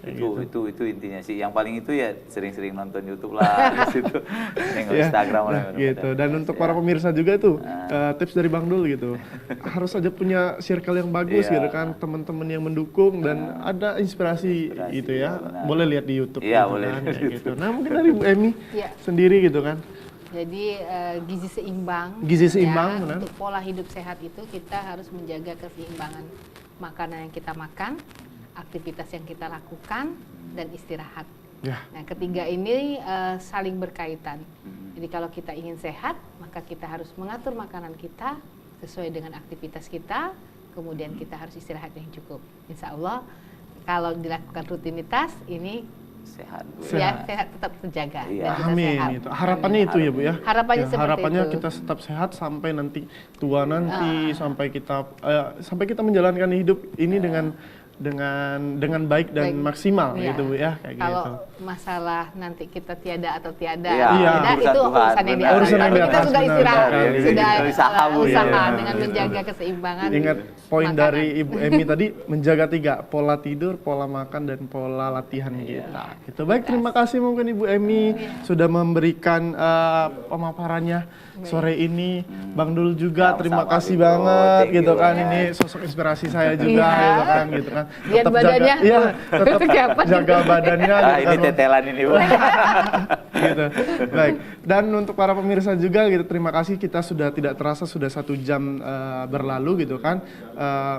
S1: Gitu.
S3: Itu intinya sih. Yang paling itu ya sering-sering nonton YouTube lah, di situ, nengok Instagram
S1: gitu. Dan untuk para pemirsa juga tuh tips dari Bang Dul gitu. Harus aja punya circle yang bagus gitu kan, teman-teman yang mendukung dan ada inspirasi gitu ya.
S3: Benar.
S1: Boleh lihat di YouTube.
S3: Iya,
S1: gitu
S3: boleh.
S1: Kan, gitu. Nah mungkin dari Bu Emi sendiri gitu kan.
S2: Jadi gizi seimbang.
S1: Gizi seimbang, benar.
S2: Untuk pola hidup sehat itu kita harus menjaga keseimbangan makanan yang kita makan, aktivitas yang kita lakukan, dan istirahat. Nah, ketiga ini saling berkaitan. Jadi kalau kita ingin sehat, maka kita harus mengatur makanan kita sesuai dengan aktivitas kita, kemudian kita harus istirahat yang cukup. Insya Allah kalau dilakukan rutinitas ini sehat tetap terjaga.
S1: Amin.
S2: Sehat.
S1: Itu harapannya itu ya Bu ya.
S2: Harapannya seperti
S1: harapannya
S2: itu.
S1: kita tetap sehat sampai nanti tua nanti, sampai kita menjalankan hidup ini dengan dengan baik dan maksimal
S2: Iya.
S1: gitu Bu ya, kayak
S2: Kalau
S1: gitu.
S2: masalah nanti kita tiada atau tiada,
S1: Iya.
S2: itu urusan yang di atas.
S1: Urusan yang di
S2: Kita
S1: atas,
S2: sudah
S1: benar,
S2: istirahat,
S1: benar.
S2: sudah
S3: usaha, Bu,
S2: usaha
S3: ya.
S2: dengan menjaga keseimbangan.
S1: Ingat poin
S2: makanan.
S1: dari Ibu Emi tadi, menjaga 3, pola tidur, pola makan, dan pola latihan kita. Gitu. Baik, terima kasih mungkin Ibu Emi sudah memberikan pemaparannya sore ini. Bang Dul juga terima kasih banget gitu kan, ini sosok inspirasi saya juga gitu kan, gitu kan.
S2: Lihat badannya,
S1: tetap jaga badannya.
S3: Ah,
S1: gitu
S3: ini
S1: kan.
S3: tetelan ini, Bu.
S1: Gitu. Baik. Dan untuk para pemirsa juga gitu, terima kasih, kita sudah tidak terasa sudah 1 jam berlalu gitu kan.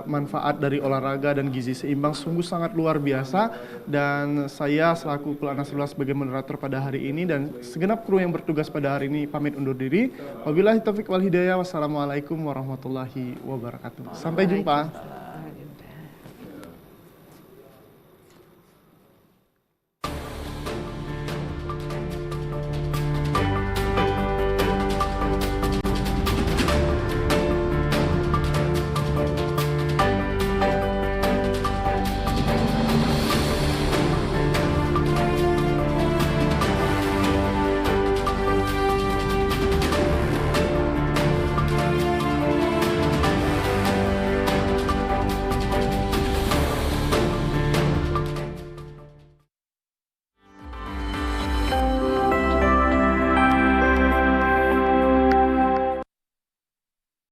S1: Manfaat dari olahraga dan gizi seimbang sungguh sangat luar biasa, dan saya selaku Pul Nasrullah sebagai moderator pada hari ini dan segenap kru yang bertugas pada hari ini pamit undur diri. Wabillahi taufiq wal hidayah. Wassalamualaikum warahmatullahi wabarakatuh. Sampai jumpa.